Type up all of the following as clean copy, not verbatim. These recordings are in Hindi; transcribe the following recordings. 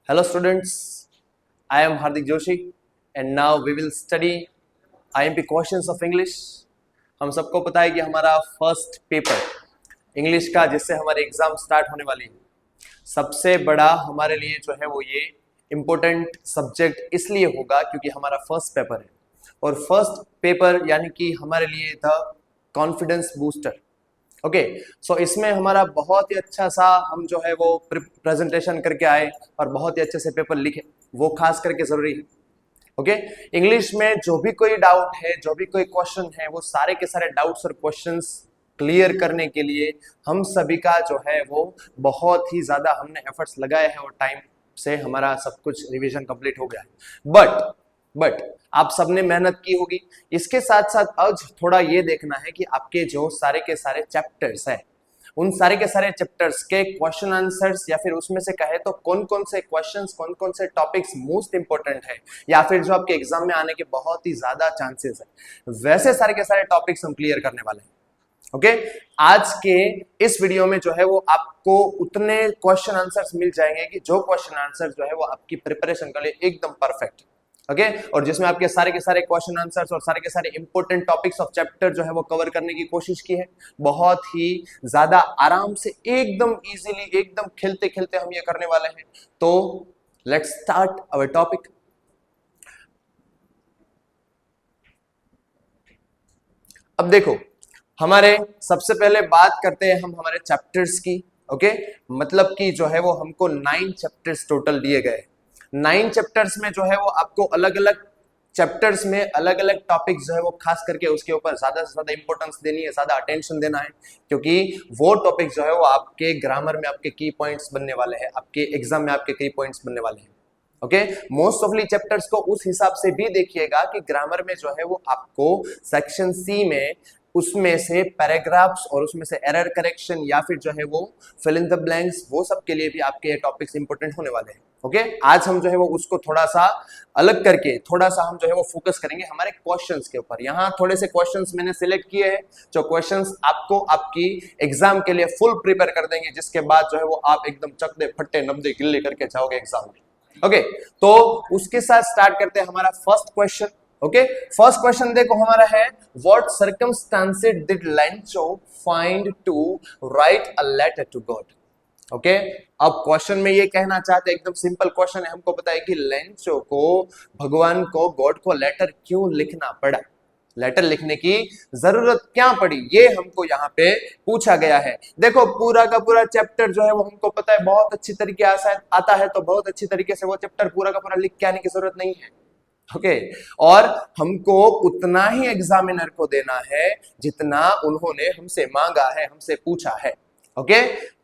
Hello students, I am Hardik Joshi and now we will study IMP questions of English. हम सबको पता है कि हमारा फर्स्ट पेपर इंग्लिश का जिससे हमारे एग्जाम स्टार्ट होने वाली है सबसे बड़ा हमारे लिए जो है वो ये इम्पोर्टेंट सब्जेक्ट इसलिए होगा क्योंकि हमारा फर्स्ट पेपर है और फर्स्ट पेपर यानी कि हमारे लिए था कॉन्फिडेंस बूस्टर। ओके सो इसमें हमारा बहुत ही अच्छा सा हम जो है वो प्रेजेंटेशन करके आए और बहुत ही अच्छे से पेपर लिखे, वो खास करके जरूरी है। ओके इंग्लिश में जो भी कोई डाउट है, जो भी कोई क्वेश्चन है, वो सारे के सारे डाउट्स और क्वेश्चंस क्लियर करने के लिए हम सभी का जो है वो बहुत ही ज्यादा हमने एफर्ट्स लगाए हैं और टाइम से हमारा सब कुछ रिवीजन कंप्लीट हो गया है। बट आप सबने मेहनत की होगी। इसके साथ साथ आज थोड़ा ये देखना है कि आपके जो सारे के सारे चैप्टर्स हैं, उन सारे के सारे चैप्टर्स के क्वेश्चन आंसर्स या फिर उसमें से कहे तो कौन कौन से क्वेश्चंस, कौन कौन से टॉपिक्स मोस्ट इंपोर्टेंट है या फिर जो आपके एग्जाम में आने के बहुत ही ज्यादा चांसेस है, वैसे सारे के सारे टॉपिक्स हम क्लियर करने वाले हैं। ओके आज के इस वीडियो में जो है वो आपको उतने क्वेश्चन आंसर्स मिल जाएंगे कि जो क्वेश्चन आंसर जो है वो आपकी प्रिपरेशन के लिए एकदम परफेक्ट। ओके और जिसमें आपके सारे के सारे क्वेश्चन आंसर्स और सारे के सारे इंपॉर्टेंट टॉपिक्स ऑफ चैप्टर जो है वो कवर करने की कोशिश की है, बहुत ही ज्यादा आराम से, एकदम इजीली, एकदम खेलते खेलते हम ये करने वाले हैं। तो लेट्स स्टार्ट अवर टॉपिक। अब देखो, हमारे सबसे पहले बात करते हैं हम हमारे चैप्टर्स की। ओके मतलब कि जो है वो हमको 9 चैप्टर्स टोटल दिए गए। 9 चैप्टर्स में जो है वो आपको अलग अलग चैप्टर्स में अलग अलग टॉपिक जो है वो खास करके उसके ऊपर ज्यादा से ज्यादा इंपॉर्टेंस देनी है, ज्यादा अटेंशन देना है, क्योंकि वो टॉपिक जो है वो आपके ग्रामर में आपके की पॉइंट्स बनने वाले हैं, आपके एग्जाम में आपके की पॉइंट्स बनने वाले हैं। ओके मोस्ट ऑफली चैप्टर्स को उस हिसाब से भी देखिएगा कि ग्रामर में जो है वो आपको सेक्शन सी में उसमें से पैराग्राफ्स और उसमें से एरर करेक्शन या फिर जो है वो फिल इन द ब्लैंक्स, वो सब के लिए भी आपके ये टॉपिक्स इंपॉर्टेंट होने वाले हैं। ओके आज हम जो है वो उसको थोड़ा सा अलग करके थोड़ा सा हम जो है वो फोकस करेंगे हमारे क्वेश्चंस के ऊपर। यहाँ थोड़े से क्वेश्चंस मैंने सिलेक्ट किए हैं जो क्वेश्चंस आपको आपकी एग्जाम के लिए फुल प्रिपेयर कर देंगे, जिसके बाद जो है वो आप एकदम चकदे फट्टे नब्दे गिल्ले करके जाओगे एग्जाम में। ओके तो उसके साथ स्टार्ट करते हैं हमारा first question. Okay first question देखो हमारा है, what circumstances did Lencho find to write a letter to God. Okay अब क्वेश्चन में ये कहना चाहते हैं, एकदम सिंपल क्वेश्चन है, हमको पता है कि लेंचो को, भगवान को, गॉड को लेटर क्यों लिखना पड़ा, लेटर लिखने की जरूरत क्या पड़ी, ये हमको यहाँ पे पूछा गया है। देखो पूरा का पूरा चैप्टर जो है वो हमको पता है बहुत अच्छी तरीके आता है, तो बहुत अच्छी तरीके से वो चैप्टर पूरा का पूरा लिख के आने की जरूरत नहीं है। ओके और हमको उतना ही एग्जामिनर को देना है जितना उन्होंने हमसे मांगा है, हमसे पूछा है। ओके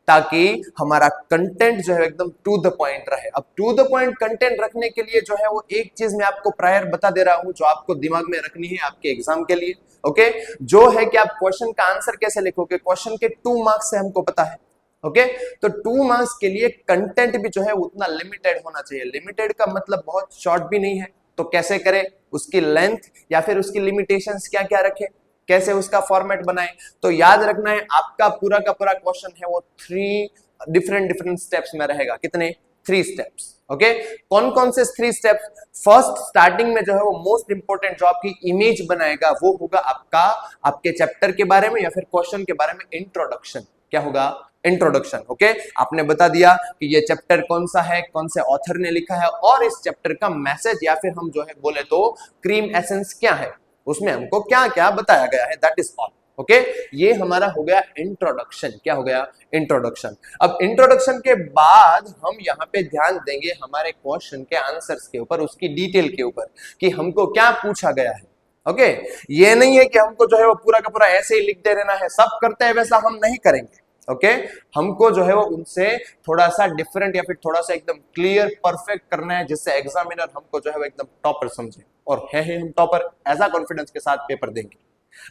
ताकि हमारा कंटेंट जो है एकदम टू द पॉइंट रहे। अब टू द पॉइंट कंटेंट रखने के लिए जो है वो एक चीज मैं आपको प्रायर बता दे रहा हूं जो आपको दिमाग में रखनी है आपके एग्जाम के लिए। ओके जो है कि आप क्वेश्चन का आंसर कैसे लिखोगे, क्वेश्चन के 2 मार्क्स से हमको पता है। ओके तो 2 मार्क्स के लिए कंटेंट भी जो है उतना लिमिटेड होना चाहिए। लिमिटेड का मतलब बहुत शॉर्ट भी नहीं है, तो कैसे करें, उसकी लेंथ या फिर उसकी लिमिटेशंस क्या क्या रखें, कैसे उसका फॉर्मेट बनाएं। तो याद रखना है आपका पूरा का पूरा क्वेश्चन है वो 3 डिफरेंट स्टेप्स में रहेगा। कितने? 3 स्टेप्स। ओके कौन कौन से 3 स्टेप्स? फर्स्ट स्टार्टिंग में जो है वो मोस्ट इंपोर्टेंट जो आपकी इमेज बनाएगा वो होगा आपका, आपके चैप्टर के बारे में या फिर क्वेश्चन के बारे में इंट्रोडक्शन। क्या होगा? इंट्रोडक्शन। ओके आपने बता दिया कि ये चैप्टर कौन सा है, कौन से ऑथर ने लिखा है और इस चैप्टर का मैसेज या फिर हम जो है बोले तो क्रीम एसेंस क्या है, उसमें हमको क्या क्या बताया गया है, दैट इज ऑल। ओके ये हमारा हो गया इंट्रोडक्शन। क्या हो गया? इंट्रोडक्शन। अब इंट्रोडक्शन के बाद हम यहाँ पे ध्यान देंगे हमारे क्वेश्चन के आंसर्स के ऊपर, उसकी डिटेल के ऊपर कि हमको क्या पूछा गया है। ओके ये नहीं है कि हमको जो है वो पूरा का पूरा ऐसे ही लिख दे देना है, सब करते हैं वैसा हम नहीं करेंगे। ओके हमको जो है वो उनसे थोड़ा सा डिफरेंट या फिर थोड़ा सा एकदम क्लियर परफेक्ट करना है, जिससे एग्जामिनर हमको जो है वो एकदम टॉपर समझे और है हम टॉपर, ऐसा कॉन्फिडेंस के साथ पेपर देंगे।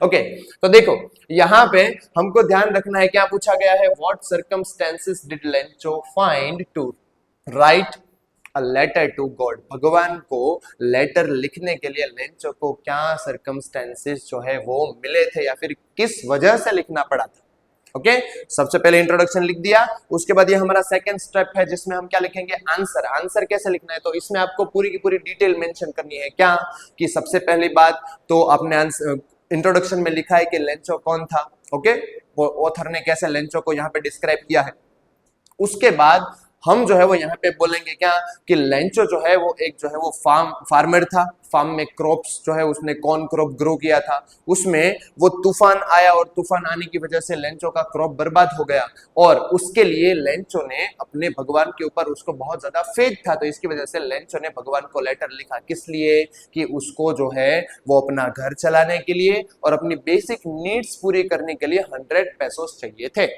ओके तो देखो यहां पे हमको ध्यान रखना है क्या पूछा गया है, what circumstances did Lencho find to write a letter to God. भगवान को लेटर लिखने के लिए लेंचो को क्या सर्कमस्टेंसेस जो है वो मिले थे या फिर किस वजह से लिखना पड़ा था। ओके सबसे पहले इंट्रोडक्शन लिख दिया, उसके बाद ये हमारा सेकंड स्टेप है जिसमें हम क्या लिखेंगे, आंसर। आंसर कैसे लिखना है, तो इसमें आपको पूरी की पूरी डिटेल मेंशन करनी है। क्या कि सबसे पहली बात तो आपने आंसर इंट्रोडक्शन में लिखा है कि लेंचो कौन था, ओके वो ऑथर ने कैसे लेंचो को यहाँ पे डिस्क्राइब किया है। उसके बाद हम जो है वो यहाँ पे बोलेंगे क्या कि लेंचो जो है वो एक जो है वो फार्मर था, फार्म में क्रॉप्स जो है उसने कॉर्न क्रॉप ग्रो किया था, उसमें वो तूफान आया और तूफान आने की वजह से लेंचो का क्रॉप बर्बाद हो गया और उसके लिए लेंचो ने अपने भगवान के ऊपर उसको बहुत ज्यादा फेथ था, तो इसकी वजह से लेंचो ने भगवान को लेटर लिखा। किस लिए कि उसको जो है वो अपना घर चलाने के लिए और अपनी बेसिक नीड्स पूरी करने के लिए 100 पेसोस चाहिए थे।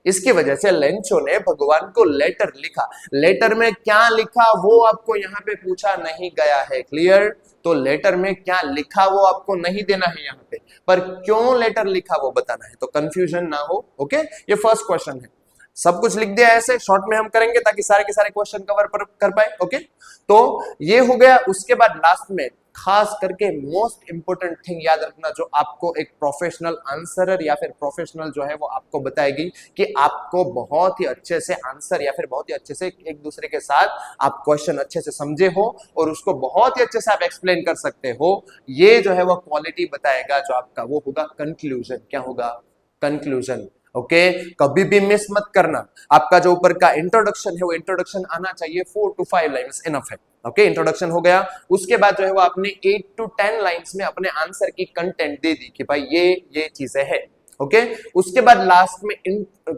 इसकी वजह से लेंचो ने भगवान को लेटर लिखा। लेटर में क्या लिखा वो आपको यहाँ पे पूछा नहीं गया है, क्लियर। तो लेटर में क्या लिखा वो आपको नहीं देना है यहाँ पे, पर क्यों लेटर लिखा वो बताना है, तो कंफ्यूजन ना हो। ओके ये फर्स्ट क्वेश्चन है, सब कुछ लिख दिया ऐसे शॉर्ट में हम करेंगे ताकि सारे के सारे क्वेश्चन कवर कर पाए। ओके तो ये हो गया। उसके बाद लास्ट में खास करके मोस्ट इंपोर्टेंट थिंग याद रखना जो आपको एक प्रोफेशनल आंसरर या फिर प्रोफेशनल जो है वो आपको बताएगी कि आपको बहुत ही अच्छे से आंसर या फिर बहुत ही अच्छे से एक दूसरे के साथ आप क्वेश्चन अच्छे से समझे हो और उसको बहुत ही अच्छे से आप एक्सप्लेन कर सकते हो। ये जो है वो क्वालिटी बताएगा जो आपका वो होगा कंक्लूजन। क्या होगा, कंक्लूजन। ओके कभी भी मिस मत करना। आपका जो ऊपर का इंट्रोडक्शन है वो इंट्रोडक्शन आना चाहिए 4 to 5 लाइन्स इनफ है। ओके इंट्रोडक्शन हो गया, उसके बाद जो है वो आपने 8 to 10 लाइन्स में अपने आंसर की कंटेंट दे दी कि भाई ये चीजें है। ओके उसके बाद लास्ट में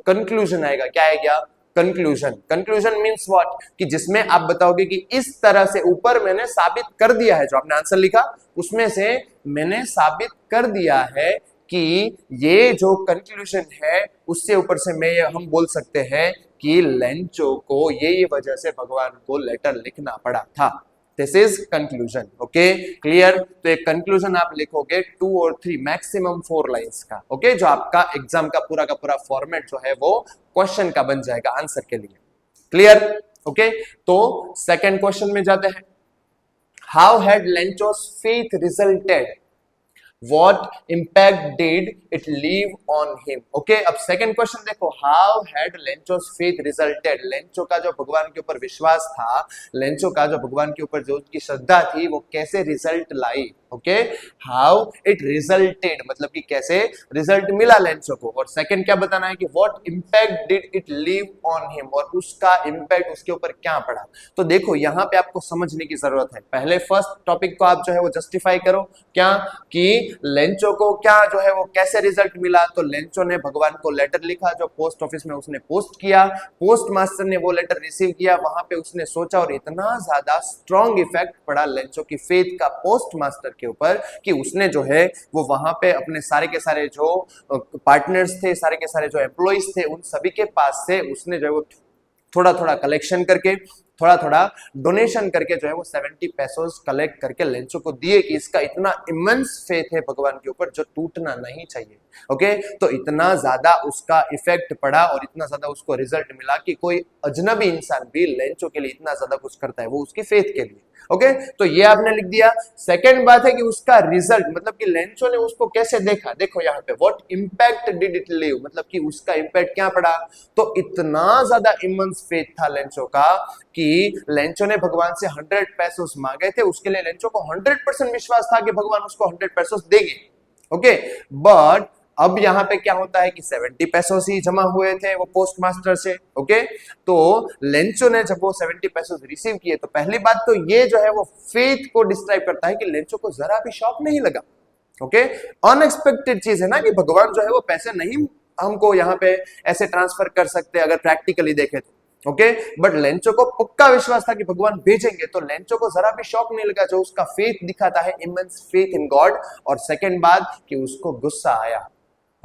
कंक्लूजन आएगा। क्या आएगा, कंक्लूजन। कंक्लूजन मींस व्हाट कि जिसमें आप बताओगे कि इस तरह से ऊपर मैंने साबित कर दिया है, जो आपने आंसर लिखा उसमें से मैंने साबित कर दिया है कि ये जो कंक्लूजन है उससे ऊपर से मैं हम बोल सकते हैं कि लेंचो को ये वजह से भगवान को लेटर लिखना पड़ा था। This is conclusion. Okay clear. तो एक कंक्लूजन आप लिखोगे 2 और 3 मैक्सिमम 4 लाइंस का। ओके जो आपका एग्जाम का पूरा फॉर्मेट जो है वो क्वेश्चन का बन जाएगा आंसर के लिए। क्लियर। ओके तो सेकेंड क्वेश्चन में जाते हैं। How had Lencho's faith resulted, What impact did it leave on him? Okay, अब सेकंड क्वेश्चन देखो, How had Lencho's faith resulted? Lencho का जो भगवान के ऊपर विश्वास था, लेंचो का जो भगवान के ऊपर जो उसकी श्रद्धा थी वो कैसे result lie. Okay how it resulted मतलब कि कैसे रिजल्ट मिला लेंचो को। और सेकंड क्या बताना है कि what impact did it leave on him, और उसका इंपैक्ट उसके ऊपर क्या पड़ा। तो देखो यहाँ पे आपको समझने की जरूरत है। पहले फर्स्ट टॉपिक को आप जो है वो जस्टिफाई करो, क्या कि लेंचो को क्या जो है वो कैसे रिजल्ट मिला। तो लेंचो ने भगवान को लेटर लिखा जो पोस्ट ऑफिस में उसने पोस्ट किया, पोस्ट मास्टर ने वो लेटर रिसीव किया, वहां पे उसने सोचा और इतना ज्यादा स्ट्रॉन्ग इफेक्ट पड़ा लेंचो की फेथ का पोस्ट मास्टर के ऊपर कि उसने जो है वो वहां पे अपने सारे के सारे जो पार्टनर्स थे, सारे के सारे जो एम्प्लॉइज थे, उन सभी के पास से उसने जो है वो थोड़ा थोड़ा कलेक्शन करके, थोड़ा थोड़ा डोनेशन करके जो है वो 70 पेसोस कलेक्ट करके लेंचो को दिए कि इसका इतना इमेंस फेथ है भगवान के ऊपर जो टूटना नहीं चाहिए। ओके तो इतना ज्यादा उसका इफेक्ट पड़ा और इतना ज्यादा उसको रिजल्ट मिला कि कोई अजनबी इंसान भी लेंचो के लिए इतना ज्यादा कुछ करता है वो उसकी फेथ के लिए। ओके तो ये आपने लिख दिया। सेकंड बात है कि उसका रिजल्ट मतलब कि लेंचो ने उसको कैसे देखा। देखो यहाँ पे what impact did it leave मतलब कि उसका इंपैक्ट क्या पड़ा। तो इतना ज्यादा इमेंस फेथ था लेंचो का कि लेंचो ने भगवान से 100 पेसोस मांगे थे, उसके लिए लेंचो को 100% विश्वास था कि भगवान उसको 100 पेसोस देंगे। ओके बट अब यहाँ पे क्या होता है कि 70 पेसोस ही जमा हुए थे वो पोस्ट मास्टर से। ओके तो लेंचो ने जब वो 70 पेसोस रिसीव किए तो पहली बात तो ये जो है वो फेथ को डिस्क्राइब करता है कि लेंचो को जरा भी शॉक नहीं लगा। ओके अनएक्सपेक्टेड चीज है ना कि भगवान जो है वो पैसे नहीं हमको यहाँ पे ऐसे ट्रांसफर कर सकते अगर प्रैक्टिकली देखे तो। ओके बट लेंचो को पक्का विश्वास था कि भगवान भेजेंगे, तो लेंचो को जरा भी शॉक नहीं लगा जो उसका फेथ दिखाता है, इमेंस फेथ इन गॉड। और सेकंड बात कि उसको गुस्सा आया।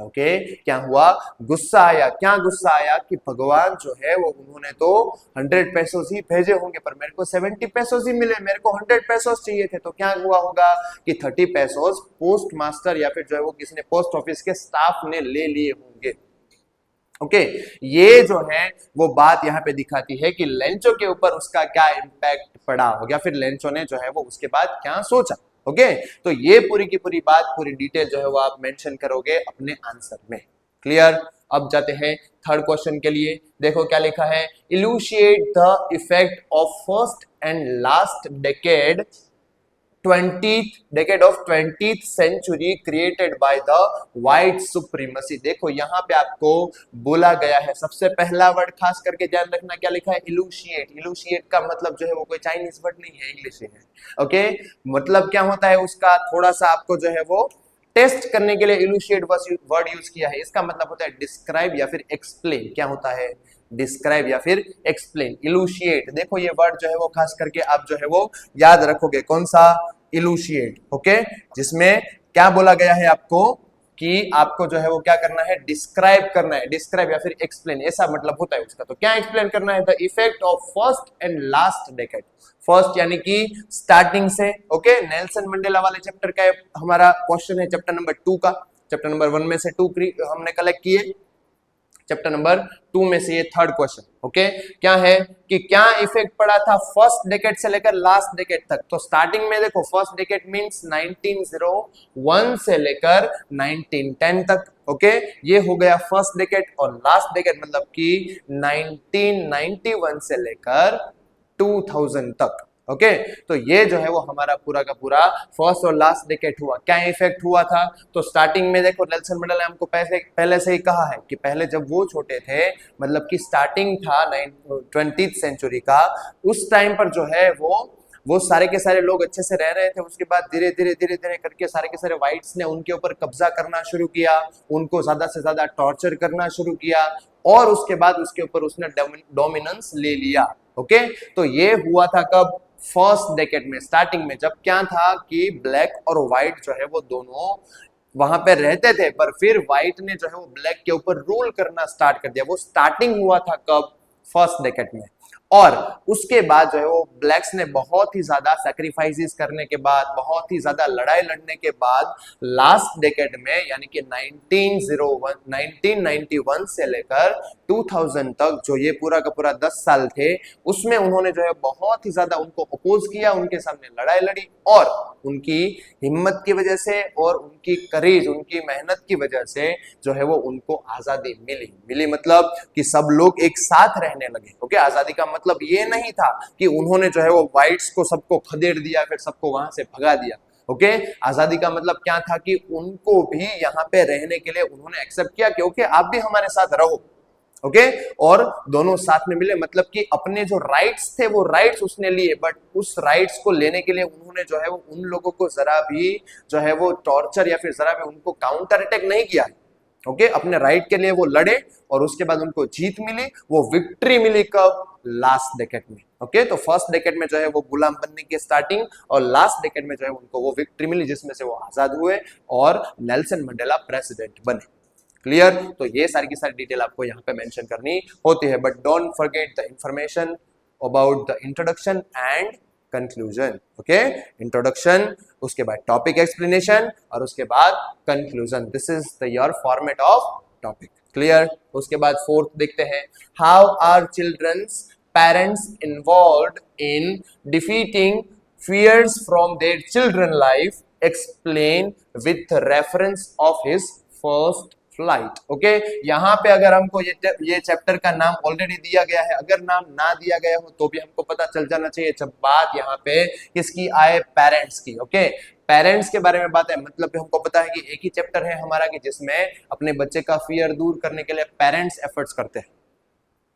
ओके क्या हुआ, गुस्सा आया। क्या गुस्सा आया कि भगवान जो है वो उन्होंने तो 100 पेसोस ही भेजे होंगे पर मेरे को 70 पेसोस ही मिले, मेरे को 100 पेसोस चाहिए थे। तो क्या हुआ होगा कि 30 पेसोस पोस्ट मास्टर या फिर जो है वो किसी ने पोस्ट ऑफिस के स्टाफ ने ले लिए होंगे। ओके ये जो है वो बात यहाँ पे दिखाती है कि लेंचो के ऊपर उसका क्या इंपैक्ट पड़ा हो गया, फिर लेंचो ने जो है वो उसके बाद क्या सोचा। ओके तो ये पूरी की पूरी बात पूरी डिटेल जो है वो आप मेंशन करोगे अपने आंसर में। क्लियर। अब जाते हैं थर्ड क्वेश्चन के लिए। देखो क्या लिखा है, elucidate the effect of first and last decade 20th decade of 20th century created by the white supremacy। देखो यहाँ पे आपको बोला गया है, सबसे पहला वर्ड खास करके ध्यान रखना, क्या लिखा है, इलुशिएट। इलुशिएट का मतलब जो है वो कोई चाइनीज वर्ड नहीं है, इंग्लिश ही है। ओके, मतलब क्या होता है उसका, थोड़ा सा आपको जो है वो टेस्ट करने के लिए इलुशिएट वर्ड यूज किया है। इसका मतलब होता है डिस्क्राइब या फिर एक्सप्लेन। क्या होता है, डिस्क्राइब या फिर एक्सप्लेन। इलुशिएट, देखो ये वर्ड जो है वो खास करके आप जो है वो याद रखोगे, कौन सा, इलुशिएट। ओके, जिसमें क्या बोला गया है आपको कि आपको जो है वो क्या करना है, डिस्क्राइब करना है, डिस्क्राइब या फिर एक्सप्लेन, ऐसा मतलब होता है उसका। तो क्या एक्सप्लेन करना है, the effect of first and last decade. First यानी कि स्टार्टिंग से, ओके, नेल्सन मंडेला वाले चैप्टर का हमारा क्वेश्चन है, चैप्टर नंबर 2 का। चैप्टर नंबर 1 में से 2 हमने कलेक्ट किए, चैप्टर नंबर 2 में से ये थर्ड क्वेश्चन। ओके, क्या है कि क्या इफेक्ट पड़ा था फर्स्ट डेकेड से लेकर लास्ट डेकेड तक। तो स्टार्टिंग में देखो, फर्स्ट डेकेड मींस 1901 से लेकर 1910 तक। ओके, ये हो गया फर्स्ट डेकेड, और लास्ट डेकेड मतलब कि 1991 से लेकर 2000 तक। ओके, तो ये जो है वो हमारा पूरा का पूरा फर्स्ट और लास्ट डेकेड हुआ। क्या इफेक्ट हुआ था, तो स्टार्टिंग में देखो नेल्सन मंडेला ने हमको पहले से ही कहा है कि पहले जब वो छोटे थे, मतलब कि स्टार्टिंग था 20th सेंचुरी का, उस टाइम पर जो है वो सारे के सारे लोग अच्छे से रह रहे थे। उसके बाद धीरे धीरे करके सारे के सारे व्हाइट्स ने उनके ऊपर कब्जा करना शुरू किया, उनको ज्यादा से ज्यादा टॉर्चर करना शुरू किया, और उसके बाद उसके ऊपर उसने डोमिनेंस ले लिया। ओके, तो ये हुआ था कब, फर्स्ट डेकेड में, स्टार्टिंग में, जब क्या था कि ब्लैक और व्हाइट जो है वो दोनों वहां पे रहते थे, पर फिर व्हाइट ने जो है वो ब्लैक के ऊपर रूल करना स्टार्ट कर दिया। वो स्टार्टिंग हुआ था कब, फर्स्ट डेकेड में। और उसके बाद जो है वो ब्लैक्स ने बहुत ही ज्यादा सैक्रिफाइसेस करने के बाद, बहुत ही ज्यादा लड़ाई लड़ने के बाद, लास्ट डेकेड में यानी कि 1991 से लेकर 2000 तक, जो ये पूरा का पूरा 10 साल थे, उसमें उन्होंने जो है बहुत ही ज्यादा उनको अपोज किया, उनके सामने लड़ाई लड़ी, और उनकी हिम्मत की वजह से और उनकी करेज, उनकी मेहनत की वजह से जो है वो उनको आजादी मिली मतलब कि सब लोग एक साथ रहने लगे। ओके, आजादी का मतलब ये नहीं था कि उन्होंने जो है वो व्हाइट्स को सबको खदेड़ दिया, फिर सबको वहां से भगा दिया। ओके, आजादी का मतलब क्या था कि उनको भी यहाँ पे रहने के लिए उन्होंने एक्सेप्ट किया कि ओके आप भी हमारे साथ रहो। ओके, और दोनों साथ में मिले, मतलब कि अपने जो राइट्स थे वो राइट्स उसने लिए, बट उस राइट्स को लेने के लिए उन्होंने जो है वो उन लोगों को जरा भी जो है वो टॉर्चर या फिर जरा भी उनको काउंटर अटैक नहीं किया। ओके, अपने राइट के लिए वो लड़े, और उसके बाद उनको जीत मिली, वो विक्ट्री मिली कब, लास्ट डेकेड में। ओके, तो फर्स्ट डेकेड में जो है वो गुलाम बनने की स्टार्टिंग, और लास्ट डेकेड में जो है उनको वो विक्ट्री मिली, जिसमें से वो आजाद हुए और नेल्सन मंडेला प्रेसिडेंट बने। क्लियर, तो ये सारी की सारी डिटेल आपको यहाँ पे मेंशन करनी होती है, but don't forget the information about the introduction and conclusion. Okay, introduction, उसके बाद टॉपिक एक्सप्लेनेशन, और उसके बाद conclusion. This is the your format of topic. Clear, उसके बाद फोर्थ देखते हैं, how are children's parents involved in defeating fears from their children life, explain with reference of his first flight. Okay, यहाँ पे अगर हमको ये चैप्टर का नाम ऑलरेडी दिया गया है, अगर नाम ना दिया गया हो तो भी हमको पता चल जाना चाहिए, जब बात यहाँ पे किसकी आए, पेरेंट्स की। ओके, पेरेंट्स के बारे में बात है, मतलब हमको पता है कि एक ही चैप्टर है हमारा कि जिसमें अपने बच्चे का फियर दूर करने के लिए पेरेंट्स एफर्ट्स करते हैं।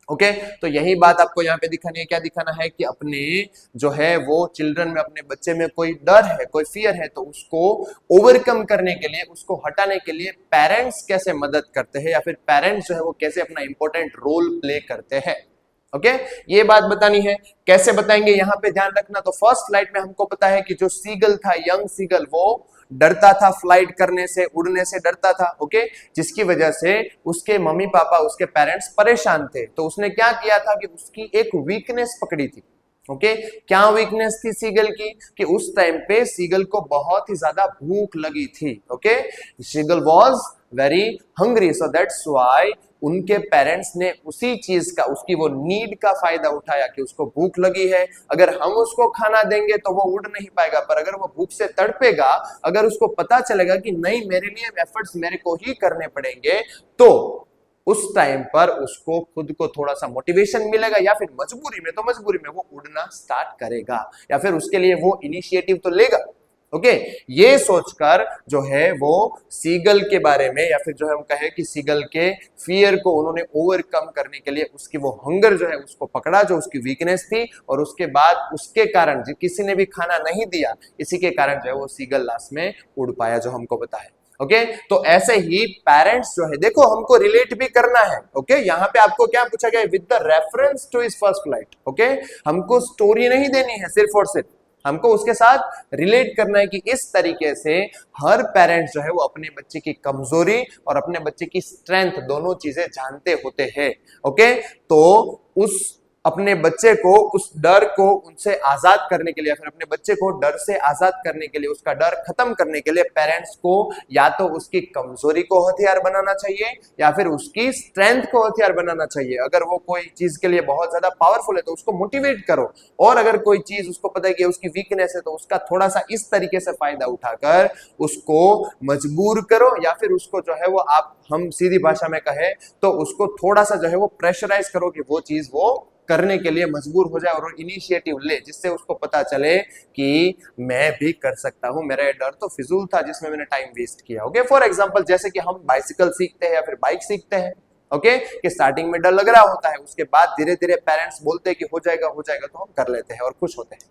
ओके, तो यही बात आपको यहाँ पे दिखानी है। क्या दिखाना है कि अपने जो है वो चिल्ड्रन में, अपने बच्चे में कोई डर है, कोई फियर है, तो उसको ओवरकम करने के लिए, उसको हटाने के लिए पेरेंट्स कैसे मदद करते हैं, या फिर पेरेंट्स जो है वो कैसे अपना इंपॉर्टेंट रोल प्ले करते हैं। ओके, ये बात बतानी है। कैसे बताएंगे, यहाँ पे ध्यान रखना। तो फर्स्ट स्लाइड में हमको पता है कि जो सीगल था, यंग सीगल, वो डरता था फ्लाइट करने से, उड़ने से डरता था। ओके, जिसकी वजह से उसके मम्मी पापा, उसके पेरेंट्स परेशान थे। तो उसने क्या किया था कि उसकी एक वीकनेस पकड़ी थी। ओके, क्या वीकनेस थी सीगल की, कि उस टाइम पे सीगल को बहुत ही ज्यादा भूख लगी थी। Okay, seagull was very hungry, so that's why उनके पेरेंट्स ने उसी चीज का, उसकी वो नीड का फायदा उठाया कि उसको भूख लगी है, अगर हम उसको खाना देंगे तो वो उड़ नहीं पाएगा, पर अगर वो भूख से तड़पेगा, अगर उसको पता चलेगा कि नहीं मेरे लिए एफर्ट्स मेरे को ही करने पड़ेंगे, तो उस टाइम पर उसको खुद को थोड़ा सा मोटिवेशन मिलेगा, या फिर मजबूरी में वो उड़ना स्टार्ट करेगा, या फिर उसके लिए वो इनिशिएटिव तो लेगा। ओके, ये सोचकर जो है वो सीगल के बारे में, या फिर जो है हम कहें कि सीगल के फियर को उन्होंने ओवरकम करने के लिए उसकी वो हंगर जो है उसको पकड़ा, जो उसकी वीकनेस थी, और उसके बाद उसके कारण किसी ने भी खाना नहीं दिया, इसी के कारण जो है वो सीगल लास्ट में उड़ पाया, जो हमको पता है। ओके, तो ऐसे ही पेरेंट्स जो है, देखो हमको रिलेट भी करना है। ओके, यहाँ पे आपको क्या पूछा गया, with the reference to his first flight. Okay, हमको स्टोरी नहीं देनी है सिर्फ और सिर्फ, हमको उसके साथ रिलेट करना है कि इस तरीके से हर पेरेंट्स जो है वो अपने बच्चे की कमजोरी और अपने बच्चे की स्ट्रेंथ दोनों चीजें जानते होते हैं। ओके, तो उस अपने बच्चे को उस डर को उनसे आजाद करने के लिए, फिर अपने बच्चे को डर से आजाद करने के लिए, उसका डर खत्म करने के लिए पेरेंट्स को या तो उसकी कमजोरी को हथियार बनाना चाहिए, या फिर उसकी स्ट्रेंथ को हथियार बनाना चाहिए। अगर वो कोई चीज के लिए बहुत ज्यादा पावरफुल है तो उसको मोटिवेट करो, और अगर कोई चीज उसको पता है कि उसकी वीकनेस है तो उसका थोड़ा सा इस तरीके से फायदा उठाकर उसको मजबूर करो, या फिर उसको जो है वो हम सीधी भाषा में कहे तो उसको थोड़ा सा जो है वो प्रेशराइज करो कि वो चीज वो करने के लिए मजबूर हो जाए और इनिशिएटिव ले, जिससे उसको पता चले कि मैं भी कर सकता हूं, मेरा ये डर तो फिजूल था जिसमें मैंने टाइम वेस्ट किया। ओके, फॉर एग्जांपल जैसे कि हम बाइसिकल सीखते हैं या फिर बाइक सीखते हैं। ओके, कि स्टार्टिंग में डर लग रहा होता है, उसके बाद धीरे धीरे पेरेंट्स बोलते हैं कि हो जाएगा तो हम कर लेते हैं और खुश होते हैं।